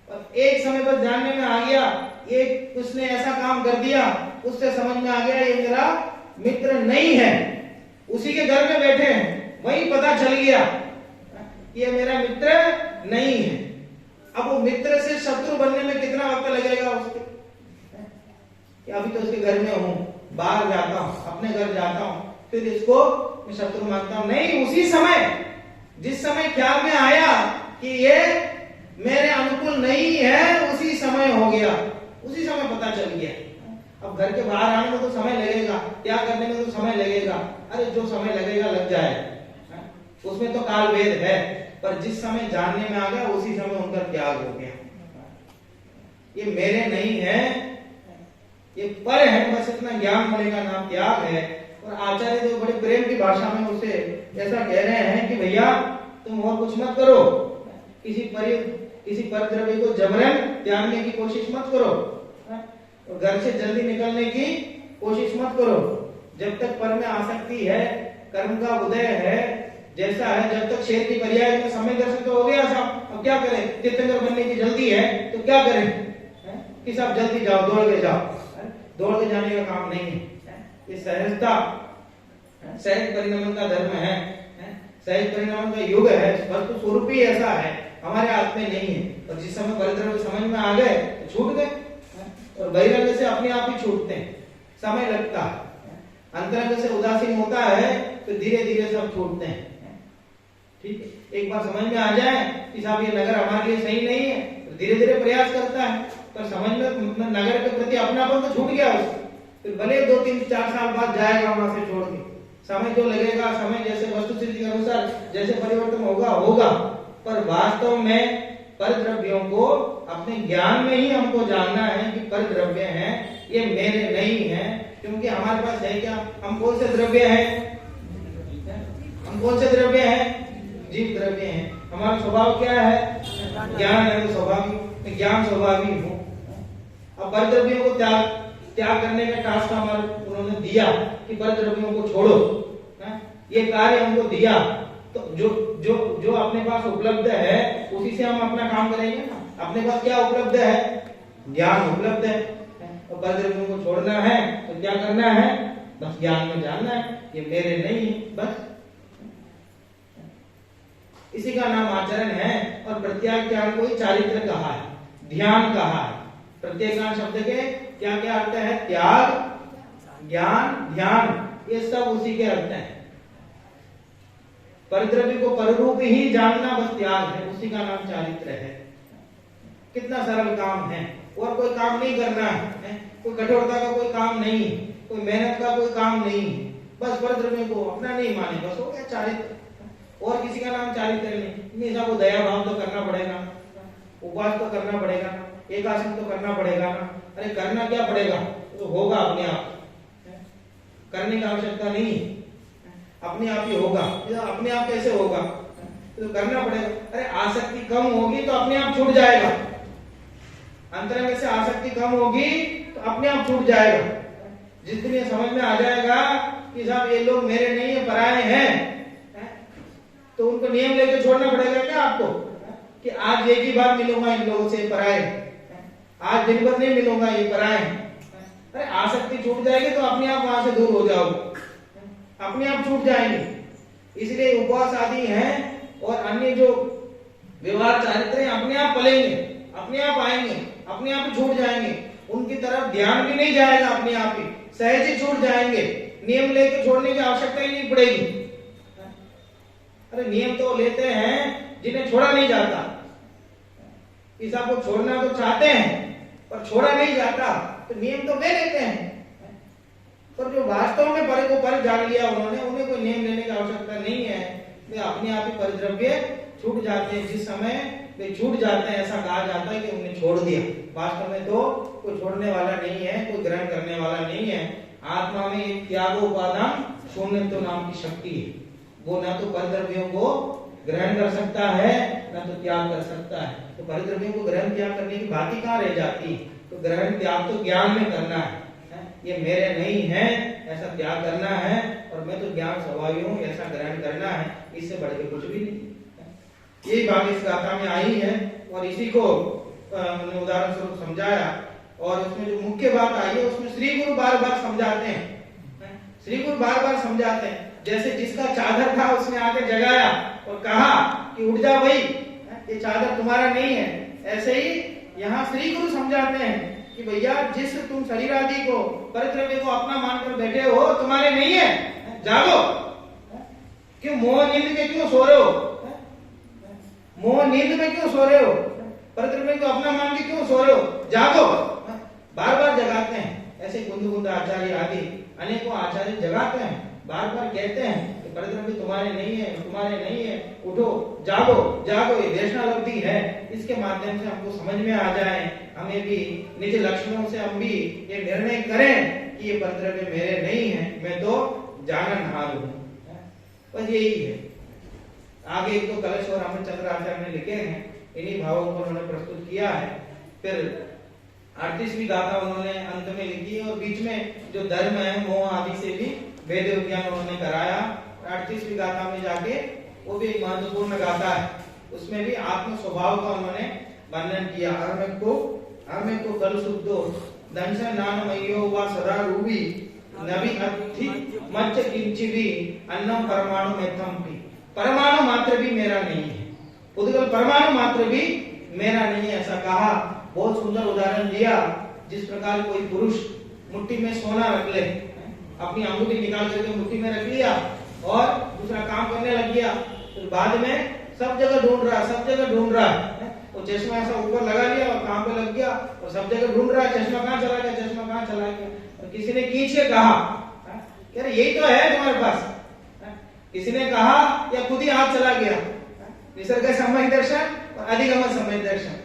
और एक समय पर जानने में आ गया ये उसने ऐसा काम कर दिया, उससे समझ में आ गया ये मेरा मित्र नहीं है, उसी के घर में बैठे हैं, वही पता चल गया ये मेरा मित्र नहीं है। अब वो मित्र से शत्रु बनने में कितना वक्त लगेगा उसके? कि अभी तो उसके घर में हूँ, बाहर जाता हूँ, अपने घर जाता हूँ, फिर इसको मैं शत्रु मानता हूँ। नहीं, उसी समय, जिस समय ख्याल में आया कि ये मेरे अनुकूल नहीं है, उसी समय हो गया, उसी समय पता चल गया। अब घर के बाहर आने में तो समय लगेगा, त्याग करने में तो समय लगेगा। अरे जो समय लगेगा लग जाएगा, उसमें तो काल भेद है, पर जिस समय जानने में आ गया उसी समय उनका त्याग हो गया। ये मेरे नहीं है, ये पर है, बस इतना ज्ञान होने का नाम त्याग है। और आचार्य तो बड़े प्रेम की भाषा में उसे ऐसा कह रहे हैं कि भैया तुम और कुछ मत करो, किसी पर द्रव्य को जबरन त्यागने की कोशिश मत करो, और घर से जल्दी निकलने की कोशिश मत करो। जब तक पर में आसक्ति है, कर्म का उदय है, जैसा है, जब तक शेर की पर्याय में समय दर्शन तो हो गया साहब, अब क्या करें, तीर्थंकर बनने की जल्दी है तो क्या करें कि साहब जल्दी जाओ, दौड़ के जाओ, दौड़ के जाने का काम नहीं है। ये सहजता, सहज परिणाम का धर्म है, सहज परिणाम का युग है, वस्तु स्वरूप ही ऐसा है, हमारे हाथ में नहीं है। और जिस समय परिद्रव्य समझ में आ गए तो छूट गए, और बहिरंग से अपने आप ही छूटते हैं, समय लगता है। अंतरंग से उदासीन होता है तो धीरे धीरे सब छूटते हैं। ठीक है, एक बार समझ में आ जाए कि साहब ये नगर हमारे लिए सही नहीं है, तो धीरे धीरे प्रयास करता है, पर समझ में नगर के प्रति अपनापन तो छूट गया उसको, फिर भले 2, 3, 4 साल बाद जाएगा वहां से छोड़ के, समय जो लगेगा, समय जैसे वस्तु स्थिति के अनुसार जैसे परिवर्तन होगा, पर वास्तव में पर द्रव्यों को अपने ज्ञान में ही हमको जानना है कि पर द्रव्य है, ये मेरे नहीं है। क्योंकि हमारे पास है क्या, हम कौन से द्रव्य हैं, हम कौन से द्रव्य हैं, जीव द्रव्य हैं। हमारा स्वभाव क्या है, ज्ञान है, तो स्वाभाविक ज्ञान स्वाभाविक हो। अब पर द्रव्यों को त्याग करने का टास्क हमारे उन्होंने दिया कि पर द्रव्यों को छोड़ो, ये कार्य हमको दिया, तो जो अपने पास उपलब्ध है उसी से हम अपना काम करेंगे ना। अपने पास क्या उपलब्ध है, ज्ञान उपलब्ध है, और पर द्रव्यों को छोड़ना है तो क्या करना है, बस ज्ञान में जानना है, ये मेरे नहीं है, बस इसी का नाम आचरण है। और प्रत्याग ज्ञान को ही चारित्र कहा है, ध्यान कहा है। प्रत्येगान शब्द के क्या क्या अर्थ है, त्याग, ज्ञान, ध्यान, ये सब उसी के अर्थ हैं। परिद्रव्य को पररूप ही जानना बस त्याग है, उसी का नाम चारित्र है। कितना सरल काम है, और कोई काम नहीं करना है, कोई कठोरता का कोई काम नहीं, कोई मेहनत का कोई काम नहीं, बस परिद्रव्य को अपना नहीं माने, बस हो गया चारित्र। और किसी का नाम चारित्र नहीं। को दया भाव तो करना पड़ेगा, उपवास तो करना पड़ेगा, एकादशी तो करना पड़ेगा ना। अरे करना क्या पड़ेगा, तो होगा अपने आप, करने की आवश्यकता नहीं, अपने आप ही होगा। अपने आप कैसे होगा, तो करना पड़ेगा। अरे आसक्ति कम होगी तो अपने आप छूट जाएगा, अंतरंग से आसक्ति कम होगी तो अपने आप छूट जाएगा। जिस दिन ये समझ में आ जाएगा कि साहब ये लोग मेरे नहीं है, पराये हैं, तो उनको नियम लेके छोड़ना पड़ेगा क्या आपको, कि आज एक ही बार मिलूंगा इन लोगों से, पराये, आज दिन भर नहीं मिलूंगा, ये पराये। अरे आसक्ति छूट जाएगी तो अपने आप वहां से दूर हो जाओगे, अपने आप छूट जाएंगे। इसलिए उपवास आदि हैं और अन्य जो व्यवहार चारित्र हैं अपने आप पलेंगे, अपने आप आएंगे, अपने आप ही छूट जाएंगे, उनकी तरफ ध्यान भी नहीं जाएगा, अपने आप ही सहज ही छूट जाएंगे। नियम लेके छोड़ने की आवश्यकता ही नहीं पड़ेगी। अरे नियम तो लेते हैं जिन्हें छोड़ा नहीं जाता, इस आपको छोड़ना तो चाहते हैं पर छोड़ा नहीं जाता, तो नियम तो ले लेते हैं, पर जो वास्तव में पर को पर जान लिया उन्होंने, उन्हें कोई नियम लेने की आवश्यकता नहीं है। वे अपने आप ही परिद्रव्य छूट जाते हैं, जिस समय वे छूट जाते हैं ऐसा कहा जाता है कि उन्हें छोड़ दिया। वास्तव में तो कोई छोड़ने वाला नहीं है, कोई ग्रहण करने वाला नहीं है। आत्मा में एक त्याग उपादान शून्य तो नाम की शक्ति है, वो ना तो परिद्रव्यों को ग्रहण कर सकता है ना तो त्याग कर सकता है। तो परिद्रव्यों को ग्रहण त्याग करने की बात ही कहाँ रह जाती है। तो ग्रहण त्याग तो ज्ञान में करना है, ये मेरे नहीं है ऐसा त्याग करना है, और मैं तो ज्ञान स्वभावी हूँ ऐसा ग्रहण करना है, इससे बढ़ के कुछ भी नहीं। यही बात इस गाथा में आई है और इसी को उन्होंने उदाहरण स्वरूप समझाया। और उसमें जो मुख्य बात आई है उसमें श्री गुरु बार बार समझाते हैं, श्री गुरु बार बार समझाते हैं। जैसे जिसका चादर था उसने आके जगाया और कहा कि उठ जा भाई, ये चादर तुम्हारा नहीं है, ऐसे ही यहाँ श्री गुरु समझाते हैं कि भैया जिस तुम शरीर आदि को परिद्रव्य को अपना मानकर बैठे हो तुम्हारे नहीं है, जागो। क्यों मोह नींद में क्यों सो रहे हो? मोह नींद में क्यों सो रहे हो? परिद्रव्य को अपना मान के क्यों सो रहे हो? जागो। बार बार जगाते हैं। ऐसे कुंद आचार्य आदि अनेकों आचार्य जगाते हैं, बार बार कहते हैं कि परिद्रव्य तुम्हारे नहीं है, तुम्हारे नहीं है, उठो, जागो, जागो। ये देशनालब्धि है, इसके माध्यम से हमको समझ में आ जाए, हमें भी निज लक्षणों से हम भी ये निर्णय करें कि ये परिद्रव्य मेरे नहीं है, मैं तो जाननहार हूं। बस यही है। आगे एक तो कलश और रामचंद्र आचार्य ने लिखे हैं, इन्हीं भावों को उन्होंने प्रस्तुत किया है। फिर 38वीं गाथा उन्होंने अंत में लिखी और बीच में जो धर्म है मोह आदि से भी वेद विज्ञान उन्होंने कराया। 38वीं गाथा में जाके वो भी एक महत्वपूर्ण गाथा है, उसमें भी आत्म स्वभाव का उन्होंने वर्णन किया। हमें को कल शुद्धो दंशन नानमयो व सदा रूबी नबी अति मच्च किंचिवी अन्नम परमाणु में थम्पी। परमाणु मात्र भी मेरा नहीं है, उद्गल परमाणु मात्र भी मेरा नहीं है, ऐसा कहा। बहुत सुंदर उदाहरण दिया। जिस प्रकार कोई पुरुष मुट्ठी में सोना रख ले, अपनी अंगूठी निकाल करके मुट्ठी में रख लिया और दूसरा काम करने लग गया, फिर बाद में सब जगह ढूंढ रहा है। वो चश्मा ऐसा ऊपर लगा लिया और काम पे लग गया और सब जगह ढूंढ रहा है, चश्मा कहाँ चला गया। और किसी ने खींच के कहा, कह रहे यही तो है तुम्हारे पास। किसी ने कहा या खुद ही हाथ चला गया। निसर्ग समय दर्शन और अधिगम समय दर्शन,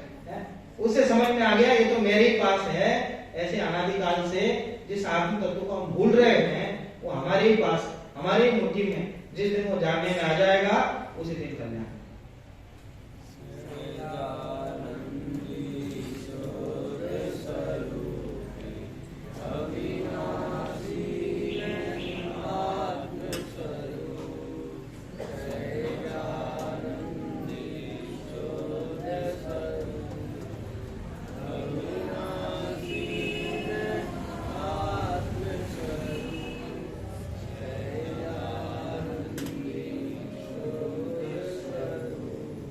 उससे समझ में आ गया ये तो मेरे ही पास है। ऐसे अनादिकाल से जिस आत्म तत्व को हम भूल रहे हैं वो हमारे ही पास, हमारी मुट्ठी में, जिस दिन वो जानने में आ जाएगा उसी दिन